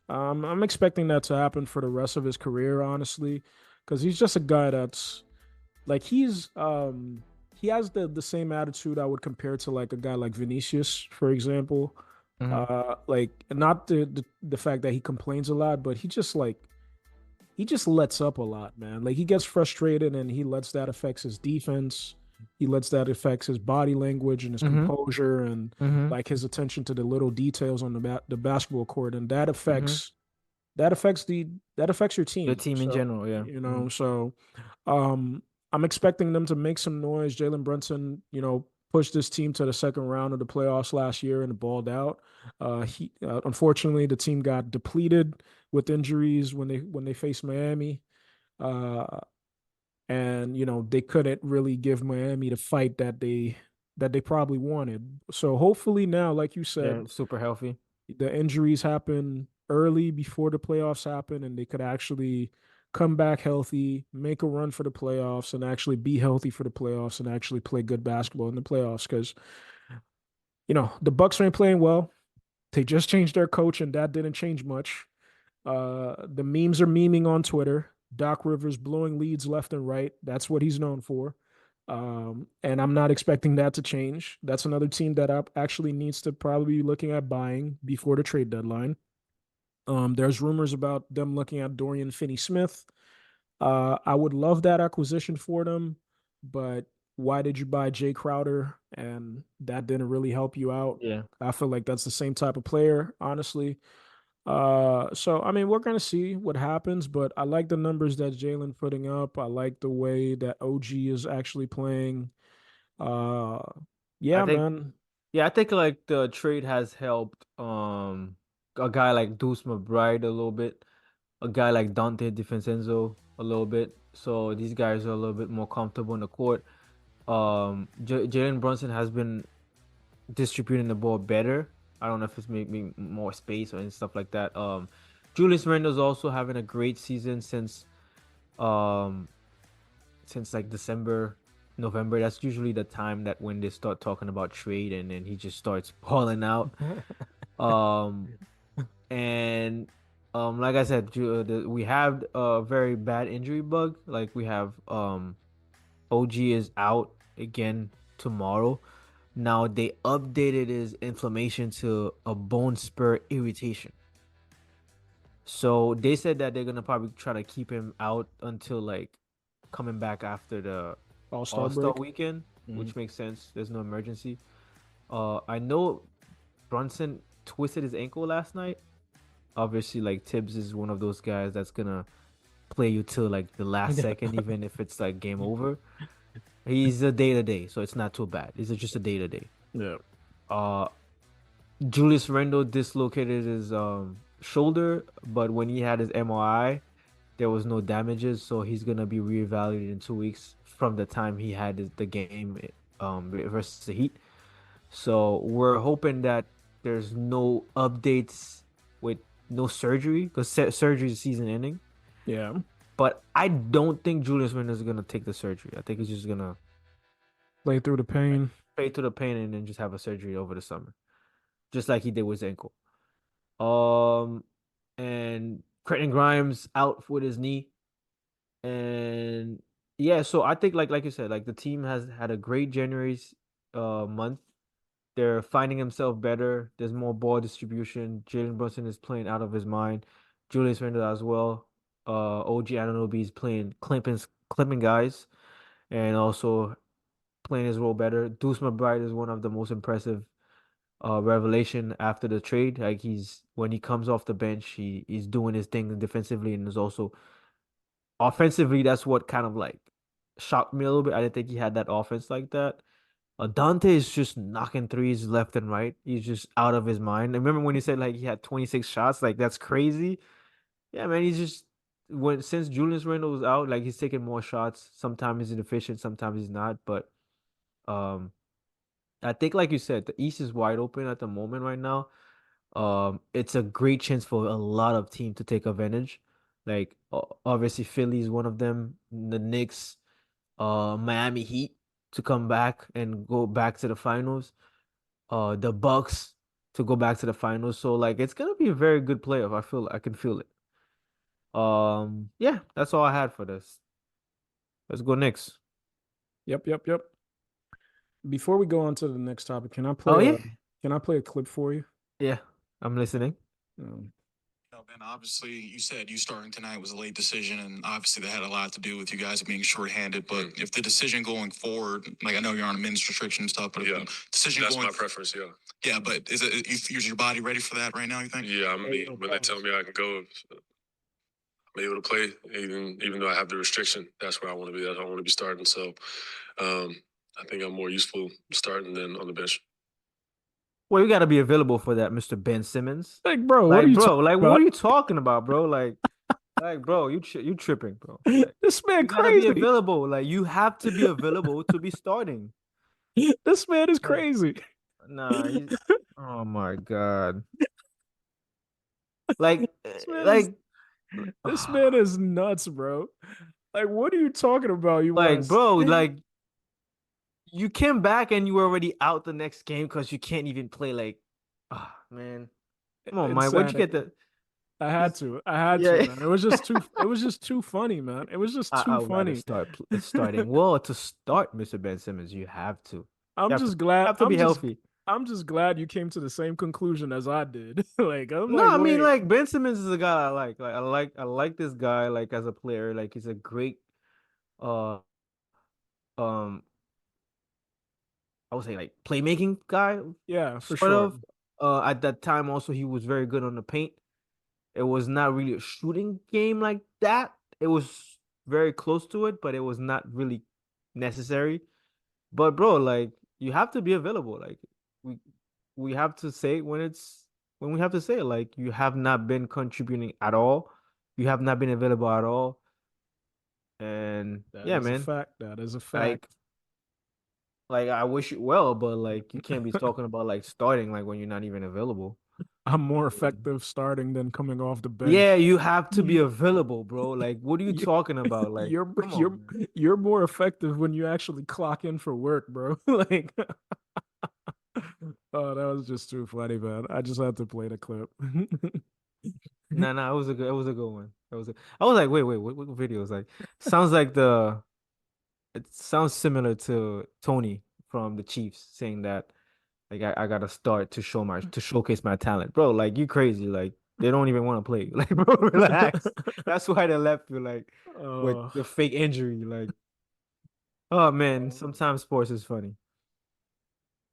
I'm expecting that to happen for the rest of his career, honestly, because he's just a guy that's like he has the same attitude I would compare to like a guy like Vinicius, for example. Hmm. Like not the fact that he complains a lot, but he just lets up a lot, man. Like he gets frustrated and he lets that affects his defense. He lets that affects his body language and his Hmm. composure and Hmm. like his attention to the little details on the basketball court, and Hmm. that affects your The team. team in So general, yeah. Hmm. um, I'm expecting them to make some noise. Jalen Brunson, pushed this team to the second round of the playoffs last year and balled out. He unfortunately the team got depleted with injuries when they faced Miami. Uh, and they couldn't really give Miami the fight that they probably wanted. So hopefully now, like you said, They're super healthy. the injuries happen early before the playoffs happen, and they could actually come back healthy, make a run for the playoffs, and actually be healthy for the playoffs and actually play good basketball in the playoffs. Because the Bucks ain't playing well. They just changed their coach, and that didn't change much. The memes are memeing on Twitter. Doc Rivers blowing leads left and right. That's what he's known for. And I'm not expecting that to change. That's another team that actually needs to probably be looking at buying before the trade deadline. There's rumors about them looking at Dorian Finney-Smith. I would love that acquisition for them, but why did you buy Jay Crowder? And that didn't really help you out. Yeah. I feel like that's the same type of player, honestly. So I mean, we're gonna see what happens, but I like the numbers that Jalen putting up. I like the way that OG is actually playing. Uh, I yeah, think man. Yeah, I think like the trade has helped a guy like Deuce McBride a little bit, a guy like Dante DiVincenzo a little bit. So these guys are a little bit more comfortable in the court. J Jalen Brunson has been distributing the ball better. I don't know if it's maybe more space or stuff like that. Julius Randle's also having a great season um since like December, November. That's usually the time that when they start talking about trade and then he just starts balling out. Um, and like I said, we have a very bad injury bug. Like we have OG is out again tomorrow. Now they updated his inflammation to a bone spur irritation. So they said that they're gonna probably try to keep him out until like coming back after the All-Star All-Star break. weekend, Mhm. which makes sense. There's no emergency. I know Brunson twisted his ankle last night. Obviously, like Tibbs is one of those guys that's gonna play you till like the last second, even if it's like game over. He's a day to day, so it's not too bad. It's just a day to day. Yeah. Uh, Julius Randle dislocated his shoulder, but when he had his MRI, there was no damages, so he's gonna be reevaluated in 2 weeks from the time he had the game versus the Heat. So we're hoping that there's no updates with no surgery because surgery is season ending. Yeah. But I don't think Julius Randle is gonna take the surgery. I think he's just gonna Play through the pain. pay to the pain and then just have a surgery over the summer, just like he did with his ankle. Um, and Quentin Grimes out with his knee, and yeah, so I think like you said, like the team has had a great January month. They're finding himself better. There's more ball distribution. Jalen Brunson is playing out of his mind. Julius Randle as well. OG Anunoby is playing clipping guys and also playing his role better. Deuce McBride is one of the most impressive revelation after the trade. Like he's when he comes off the bench, he's doing his thing defensively and is also offensively. That's what kind of like shocked me a little bit. I didn't think he had that offense like that. Dante is just knocking threes left and right. He's just out of his mind. I remember when he said like he had 26 shots, like that's crazy. Yeah, man, he's just when since Julius Randle was out, like he's taking more shots. Sometimes he's efficient, sometimes he's not. But um, I think like you said, the East is wide open at the moment right now. It's a great chance for a lot of teams to take advantage. Like obviously Philly is one of them. The Knicks, Miami Heat to come back and go back to the finals. The Bucks to go back to the finals. So like it's gonna be a very good playoff. I can feel it. Yeah, that's all I had for this. Let's go Knicks. Yep, yep, yep. Before we go on to the next topic, Oh yeah, can I play a clip for you? yeah. I'm listening. Um, No, Ben, obviously, you said you starting tonight was a late decision, and obviously that had a lot to do with you guys being shorthanded. But if the decision going forward, like I know you're on a men's restriction and stuff, but if the decision That's going, my preference. Yeah. yeah, but is your body ready for that right now? You think? Yeah. I mean, when they tell me I can go, I'm able to play, even though I have the restriction. That's where I want to be. That's where I want to be starting. So, I think I'm more useful starting than on the bench. Well, you gotta be available for that, Mr. Ben Simmons. like, bro, what are Like, you bro, talking like what about? are you talking about, bro? Like, bro, you tripping, bro. Like, This man you gotta be crazy. available. Like, you have to be available to be starting. This man is Like, crazy. nah, he's. Oh my God. Like, This man is like, this man is nuts, bro. Like, what are you talking about? You want like, us? bro, like you came back and you were already out the next game because you can't even play. Like, ah, man, come on, Mike. Where'd you get Insanity. the? I had Just to. I had to, yeah. man. It was just too. It was just too funny, man. It was just too I would rather funny. start starting. Well, to start, Mr. Ben Simmons, you have to. I'm You have to. just glad. Have to be healthy. I'm just glad you came to the same conclusion as I did. Like I'm No, like, I mean wait. like Ben Simmons is a guy I like. I like this guy like as a player. Like he's a great uh um I would say like playmaking guy, Yeah, for sort sure. of. At that time also he was very good on the paint. It was not really a shooting game like that. It was very close to it, but it was not really necessary. But bro, like you have to be available. Like we we have to say when we have to say it. Like you have not been contributing at all. You have not been available at all. And That yeah, is a man. fact. That is a Like fact. like I wish you well, but like you can't be talking about like starting like when you're not even available. I'm more effective starting than coming off the Yeah, bench. you have to be You, available, bro. Like what are you you, talking about? Like you're come you're on, man. you're more effective when you actually clock in for work, bro. Like, oh, that was just too funny, man. I just had to play the clip. Nah, it was a good one. I was like, wait, what video is like? Sounds like the it sounds similar to Tony from the Chiefs saying that like I gotta start to showcase my talent. Bro, like you crazy. Like they don't even want to play. Like, bro, relax. That's why they left you like with uh, the fake injury. Like, oh man, uh, sometimes sports is funny.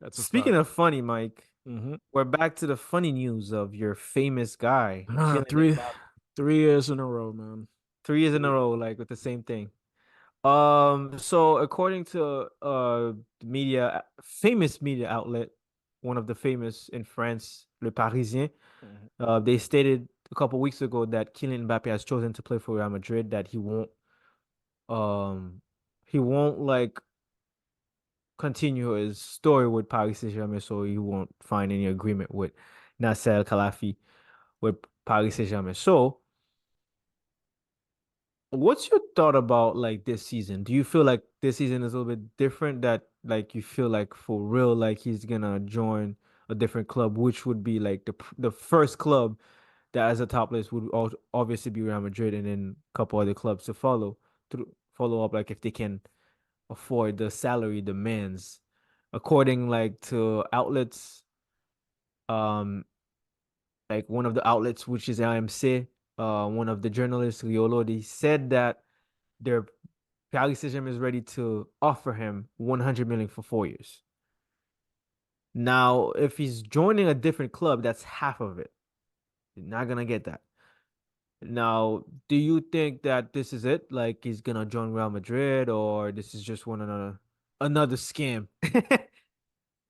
that's a Speaking fact. of funny, Mike, Hmm. we're back to the funny news of your famous guy, Ah, Kylian three Mbappé. 3 years in a row, man. 3 years in a Three. row, like with the same thing. So according to media famous media outlet, one of the famous in France, Le Parisien, Mhm. they stated a couple weeks ago that Kylian Mbappé has chosen to play for Real Madrid, that um he won't like continue his story with Paris Saint-Germain, so he won't find any agreement with Nasser Al Khelaifi with Paris Saint-Germain. So what's your thought about like this season? Do you feel like this season is a little bit different, that like you feel like for real like he's gonna join a different club, which would be like the first club that as a top list would obviously be Real Madrid, and then a couple other clubs to follow up like if they can afford the salary demands. According like to outlets, um like one of the outlets which is AMC, one of the journalists, Riolo, they said that their Paris Saint-Germain is ready to offer him 100 million for 4 years. Now, if he's joining a different club, that's half of it. You're not gonna get that. Now, do you think that this is it? Like he's gonna join Real Madrid, or this is just one another scam?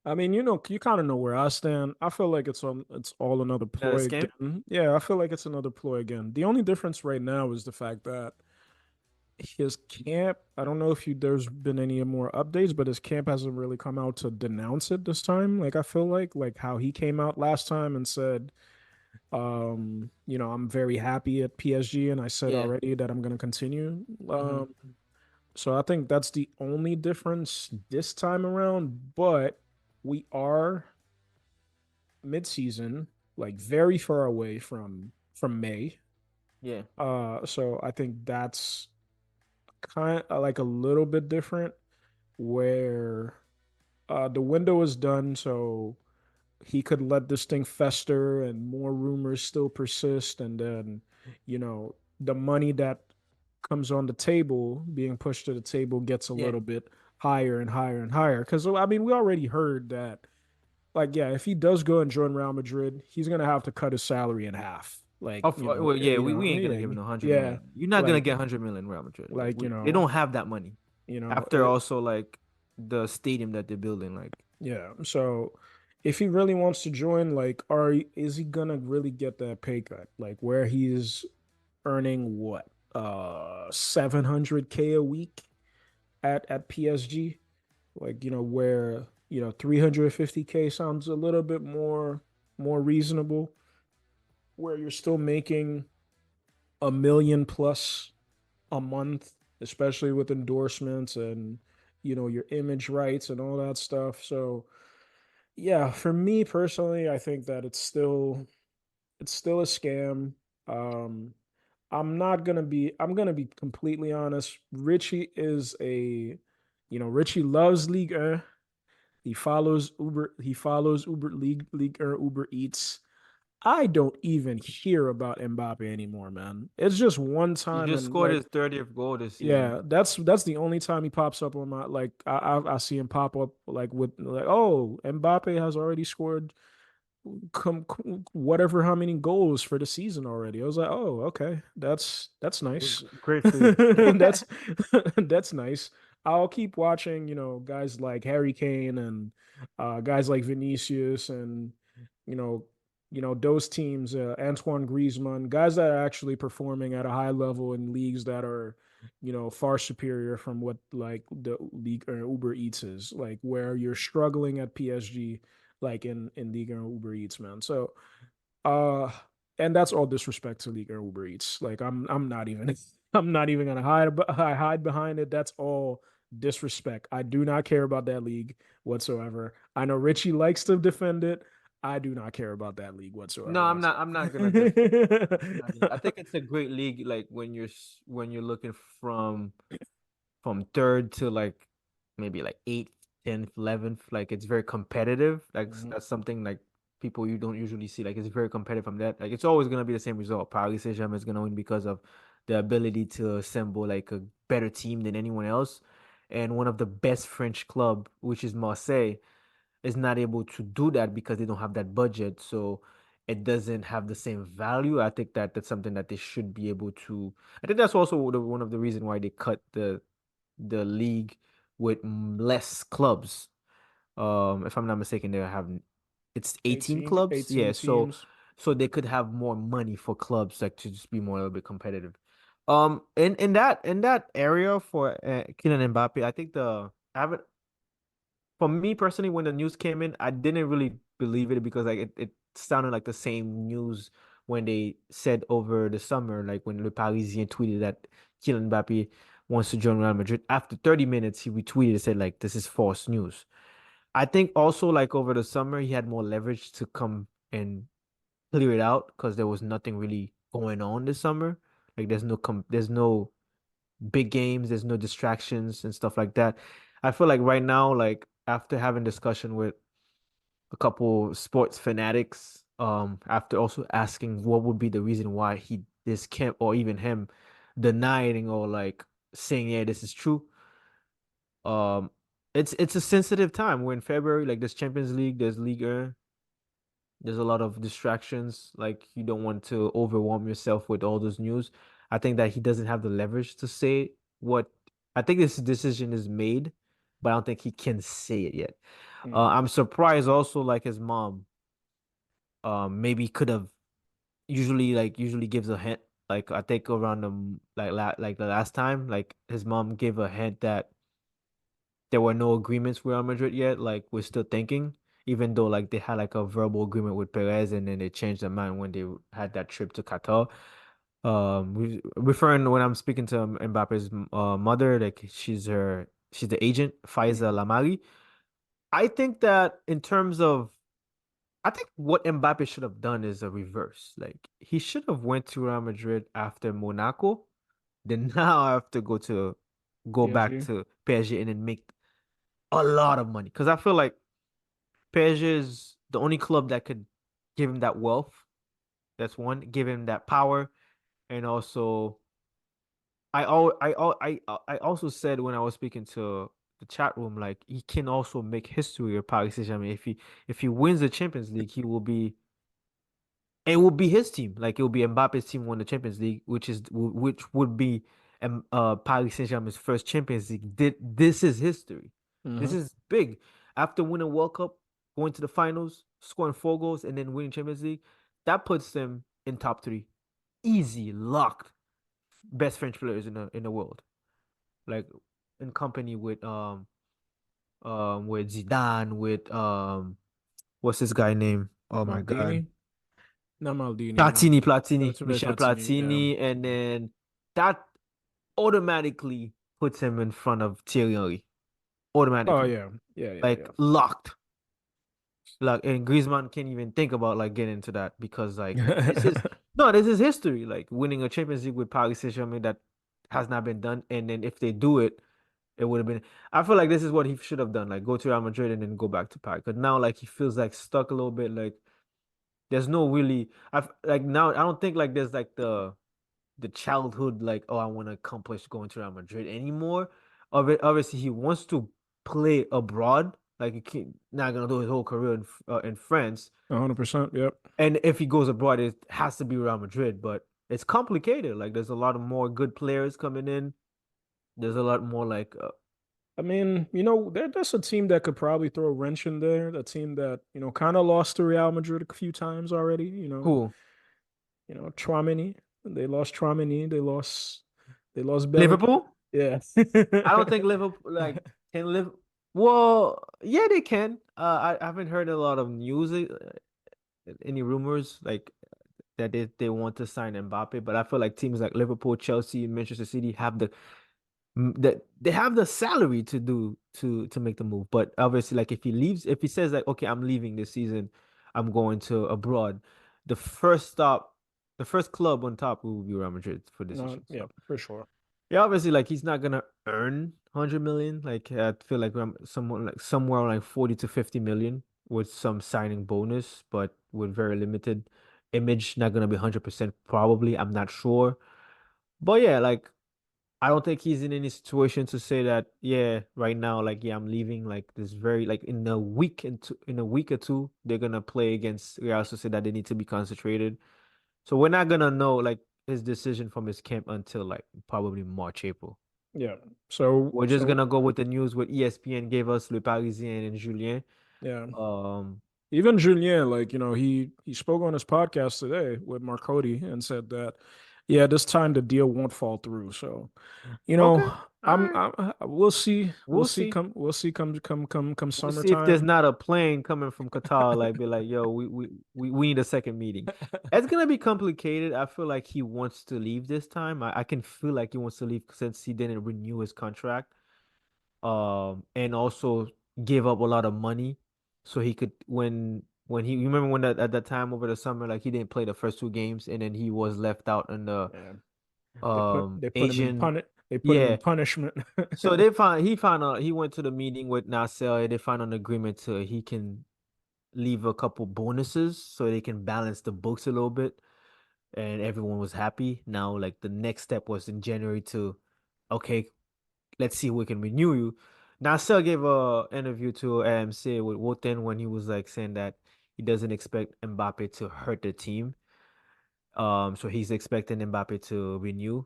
I mean, you kind of know where I stand. I feel like it's all another Another ploy scam? again. Yeah, I feel like it's another ploy again. The only difference right now is the fact that his camp, I don't know if there's been any more updates, but his camp hasn't really come out to denounce it this time. Like I feel like how he came out last time and said, I'm very happy at PSG and I said Yeah. already that I'm going to continue. Hmm. So I think that's the only difference this time around, but we are mid-season, like very far away from May. Yeah. So I think that's kind of like a little bit different where the window is done, so he could let this thing fester and more rumors still persist, and then the money that comes on the table being pushed to the table gets a Yeah. little bit higher and higher and higher. Because I mean, we already heard that, like, yeah, if he does go and join Real Madrid, he's gonna have to cut his salary in half. Like, Well, yeah, we ain't gonna give him yeah, no 100 million. yeah, You're not gonna like, get 100 million Real Madrid. Like like they don't have that money. you know, After also like the stadium that they're building, like yeah. So if he really wants to join, like, is he gonna really get that pay cut? Like where he's earning what, 700K a week at PSG? Like, where, 350K sounds a little bit more reasonable, where you're still making 1 million plus a month, especially with endorsements and your image rights and all that stuff. So yeah, for me personally, I think that it's still a scam. Um, I'm gonna be completely honest. Richie is Richie loves League 1. He follows League 1, Uber Eats. I don't even hear about Mbappe anymore, man. It's just one He time just and scored like his 30th goal this season. yeah, that's the only time he pops up on my like I see him pop up like with like oh Mbappe has already scored whatever how many goals for the season already. I was like, oh, okay, that's nice. Great for you. That's that's nice. I'll keep watching, guys like Harry Kane and guys like Vinicius and you know, those teams, Antoine Griezmann, guys that are actually performing at a high level in leagues that are, far superior from what like the league or Uber Eats is, like where you're struggling at PSG like in Liga and Uber Eats, man. So, uh, and that's all disrespect to Liga and Uber Eats. Like, I'm not even, I'm not even gonna hide behind it. That's all disrespect. I do not care about that league whatsoever. I know Richie likes to defend it. I do not care about that league No, whatsoever. I'm That's not. I'm not gonna defend it. I'm not gonna. I think it's a great league. Like when you're looking from third to like maybe like eighth, 10th, 11th. Like it's very competitive. Like Mhm. that's something like people you don't usually see. Like it's very competitive from that. Like it's always gonna be the same result. Paris Saint-Germain is gonna win because of the ability to assemble like a better team than anyone else. And one of the best French club, which is Marseille, is not able to do that because they don't have that budget. So it doesn't have the same value. I think that that's something that they should be able to. I think that's also one of the reasons why they cut the league with less clubs. If I'm not mistaken, they have it's 18 clubs. Yeah, 18 teams. so they could have more money for clubs like to just be more a little bit competitive. In that area for Kylian Mbappe, I think I haven't for me personally, when the news came in, I didn't really believe it because like it sounded like the same news when they said over the summer, like when Le Parisien tweeted that Kylian Mbappe wants to join Real Madrid. After 30 minutes, he retweeted and said like this is false news. I think also like over the summer he had more leverage to come and clear it out because there was nothing really going on this summer. Like there's no big games, there's no distractions and stuff like that. I feel like right now, like after having discussion with a couple sports fanatics, after also asking what would be the reason why he this can't or even him denying or like saying yeah this is true. Um, it's a sensitive time. We're in February, like there's Champions League, there's Ligue 1, there's a lot of distractions. Like you don't want to overwhelm yourself with all those news. I think that he doesn't have the leverage to say what I think this decision is made, but I don't think he can say it yet. Mhm. I'm surprised also like his mom maybe could have usually gives a hint. Like I think around like the last time, like his mom gave a hint that there were no agreements with Real Madrid yet. Like we're still thinking, even though like they had like a verbal agreement with Perez, and then they changed their mind when they had that trip to Qatar. Referring when I'm speaking to Mbappe's mother, like she's the agent, Faiza Mhm. Lamari. I think that in terms of I think what Mbappe should have done is a reverse. Like he should have went to Real Madrid after Monaco, then now I have to go back PSG. to PSG and then make a lot of money. Because I feel like PSG is the only club that could give him that wealth. That's one, give him that power, and also I also said when I was speaking to the chat room, like he can also make history with Paris Saint-Germain. If he wins the Champions League, it will be his team. Like it will be Mbappe's team won the Champions League, which would be Paris Saint-Germain's first Champions League. This is history. This Mhm. is big. After winning World Cup, going to the finals, scoring 4 goals, and then winning Champions League, that puts them in top three. Easy, locked. Best French players in the world. Like in company with Zidane, with what's this guy name? Oh my God. Maldini. Not Maldini. Platini, Ultimate Michel Platini. Yeah. Platini, and then that automatically puts him in front of Thierry Henry. Oh Automatically. yeah. Yeah. Yeah. Like Yeah. locked. Like and Griezmann can't even think about like getting into that because like this is No, this is history. Like winning a Champions League with Paris Saint-Germain that has not been done. And then if they do it, it would have been. I feel like this is what he should have done. Like go to Real Madrid and then go back to Paris. But now, like he feels like stuck a little bit. Like there's no really. I like now. I don't think like there's like the childhood like I want to accomplish going to Real Madrid anymore. Obviously, he wants to play abroad. Like he can't, not gonna do his whole career in France. 100%. Yep. And if he goes abroad, it has to be Real Madrid. But it's complicated. Like there's a lot of more good players coming in. There's a lot more like I mean, that's a team that could probably throw a wrench in there. A team that, kind of lost to Real Madrid a few times already. who Tchouaméni. They lost Tchouaméni. They lost Bellingham. Liverpool. Yeah. I don't think Liverpool like can live. Well, yeah, they can. I haven't heard a lot of news, any rumors like that they want to sign Mbappe, but I feel like teams like Liverpool, Chelsea, Manchester City have that they have the salary to do to make the move. But obviously, like if he leaves, if he says like, okay, I'm leaving this season, I'm going to abroad, the first stop, the first club on top will be Real Madrid for decision. Yeah, So for sure. yeah, obviously, like he's not gonna earn 100 million. Like I feel like I'm someone like somewhere like 40 to 50 million with some signing bonus, but with very limited image. Not gonna be 100% probably. I'm not sure, but yeah, like I don't think he's in any situation to say that. Yeah, right now, like yeah, I'm leaving. Like this very like in a week or two, they're gonna play against Real Sociedad. They need to be concentrated. So we're not gonna know like his decision from his camp until like probably March, April. Yeah. So We're just gonna go with the news what ESPN gave us, Le Parisien and Julien. yeah. Um, Even Julien, like, he spoke on his podcast today with Marcotti and said that, yeah, this time the deal won't fall through. So, you okay, know, all right, we'll see. we'll see. We'll see come We'll see if there's summertime. not a plane coming from Qatar, like be like, yo, we need a second meeting. It's gonna be complicated. I feel like he wants to leave this time. I can feel like he wants to leave since he didn't renew his contract. And also give up a lot of money so he could when he you remember when that at that time over the summer like he didn't play the first two games and then he was left out in the Yeah. They put him in Asian. they put him in Yeah, punishment. so they found he found out he went to the meeting with Nasser. They found an agreement to he can leave a couple bonuses so they can balance the books a little bit, and everyone was happy. Now like the next step was in January to okay, let's see if we can renew you. Nasser gave a interview to AMC with Wotan when he was like saying that he doesn't expect Mbappe to hurt the team. So he's expecting Mbappe to renew.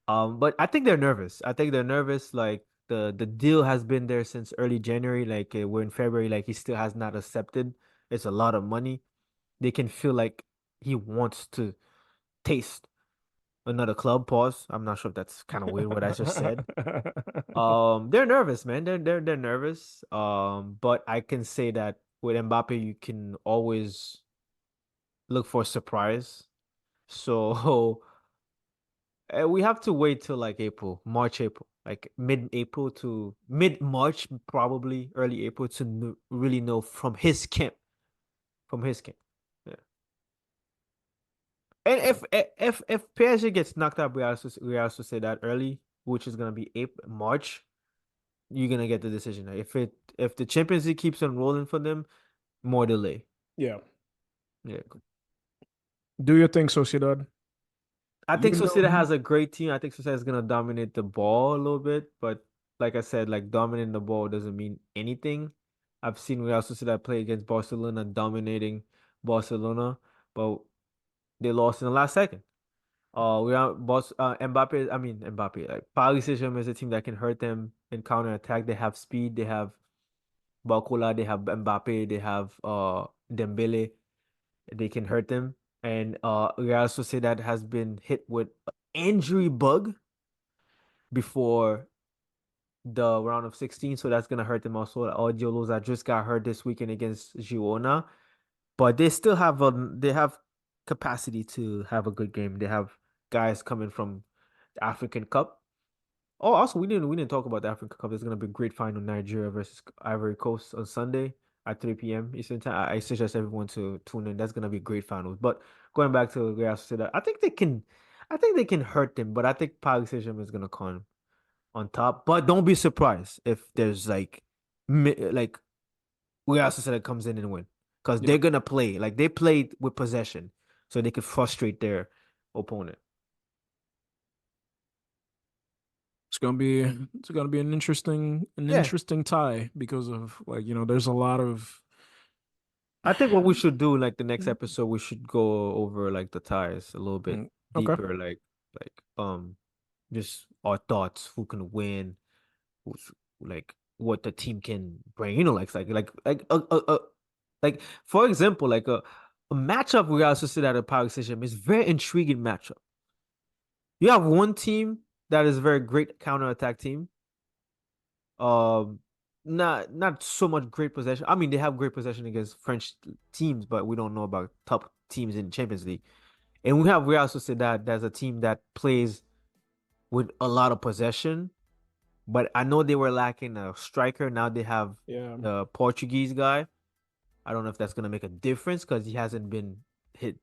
But I think they're nervous. I think they're nervous. Like the deal has been there since early January. Like we're in February. Like he still has not accepted. It's a lot of money. They can feel like he wants to taste another club. Pause. I'm not sure if that's kind of weird what I just said. They're nervous, man. They're nervous. But I can say that with Mbappe, you can always look for a surprise. So we have to wait till like April, March, April, like mid-April to mid-March, probably early April to really know from his camp, from his camp. Yeah. And if PSG gets knocked out, we also say that early, which is gonna be April, March. You're gonna get the decision. If the Champions League keeps on rolling for them, more delay. Yeah. Yeah. Do you think Sociedad? I think Even though Sociedad has a great team. I think Sociedad is gonna dominate the ball a little bit, but like I said, like dominating the ball doesn't mean anything. I've seen Real Sociedad play against Barcelona, dominating Barcelona, but they lost in the last second. We are boss Mbappe. I mean Mbappe. Like Paris Saint-Germain is a team that can hurt them in counter attack. They have speed. They have Barcola. They have Mbappe. They have Dembele. They can hurt them. And Real Sociedad has been hit with an injury bug before the round of 16, so that's gonna hurt them also. Audioloza just got hurt this weekend against Girona, but they still have they have capacity to have a good game. They have guys coming from the African Cup. Oh, also we didn't talk about the African Cup. There's gonna be a great final, Nigeria versus Ivory Coast on Sunday. at 3 p.m. Eastern time. I suggest everyone to tune in. That's gonna be great finals. But going back to Real Sociedad, I think they can hurt them, but I think Paris Saint-Germain is gonna come on top. But don't be surprised if there's like Real Sociedad comes in and win, because Yeah. they're gonna play like they played with possession, so they could frustrate their opponent. It's gonna be an Yeah, interesting tie because of like, there's a lot of I think what we should do, like the next episode, we should go over like the ties a little bit Okay. deeper, like just our thoughts, who can win, who's like what the team can bring. Like for example, like a matchup Real Sociedad and Paris Saint-Germain is very intriguing matchup. You have one team that is a very great counterattack team. Um, not so much great possession. I mean, they have great possession against French teams, but we don't know about top teams in Champions League. And we have Real Sociedad, that's a team that plays with a lot of possession. But I know they were lacking a striker. Now they have Yeah. the Portuguese guy. I don't know if that's gonna make a difference because he hasn't been hit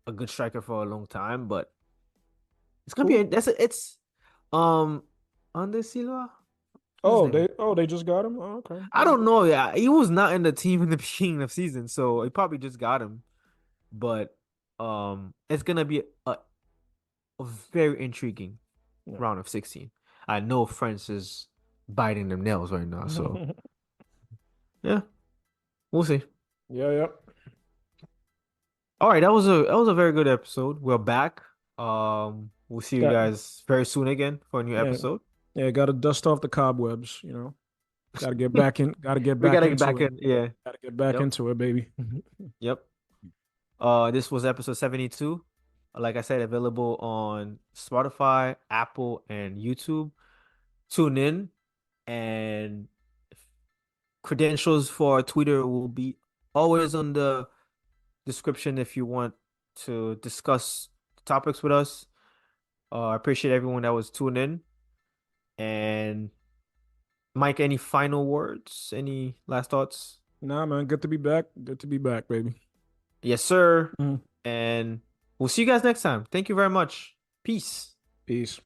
a good striker for a long time. But it's gonna be Cool. it's um Andre Silva. What's his name? They just got him. Oh, okay. I don't know. Yeah, he was not in the team in the beginning of the season, so he probably just got him. But it's gonna be a very intriguing Yeah. round of 16. I know France is biting their nails right now, so yeah, we'll see. Yeah, yeah. All right, that was a very good episode. We're back. We'll see you Got guys very soon again for a new yeah, episode. yeah, gotta dust off the cobwebs. Gotta get back in, gotta get We back gotta get into back it. in. Yeah. Gotta get back Yep. into it, baby. Yep. This was episode 72. Like I said, available on Spotify, Apple, and YouTube. Tune in, and credentials for Twitter will be always on the description if you want to discuss topics with us. I appreciate everyone that was tuned in. And Mike, any final words? Any last thoughts? Nah, man, good to be back. Good to be back, baby. Yes, sir. Mhm. And we'll see you guys next time. Thank you very much. Peace. Peace.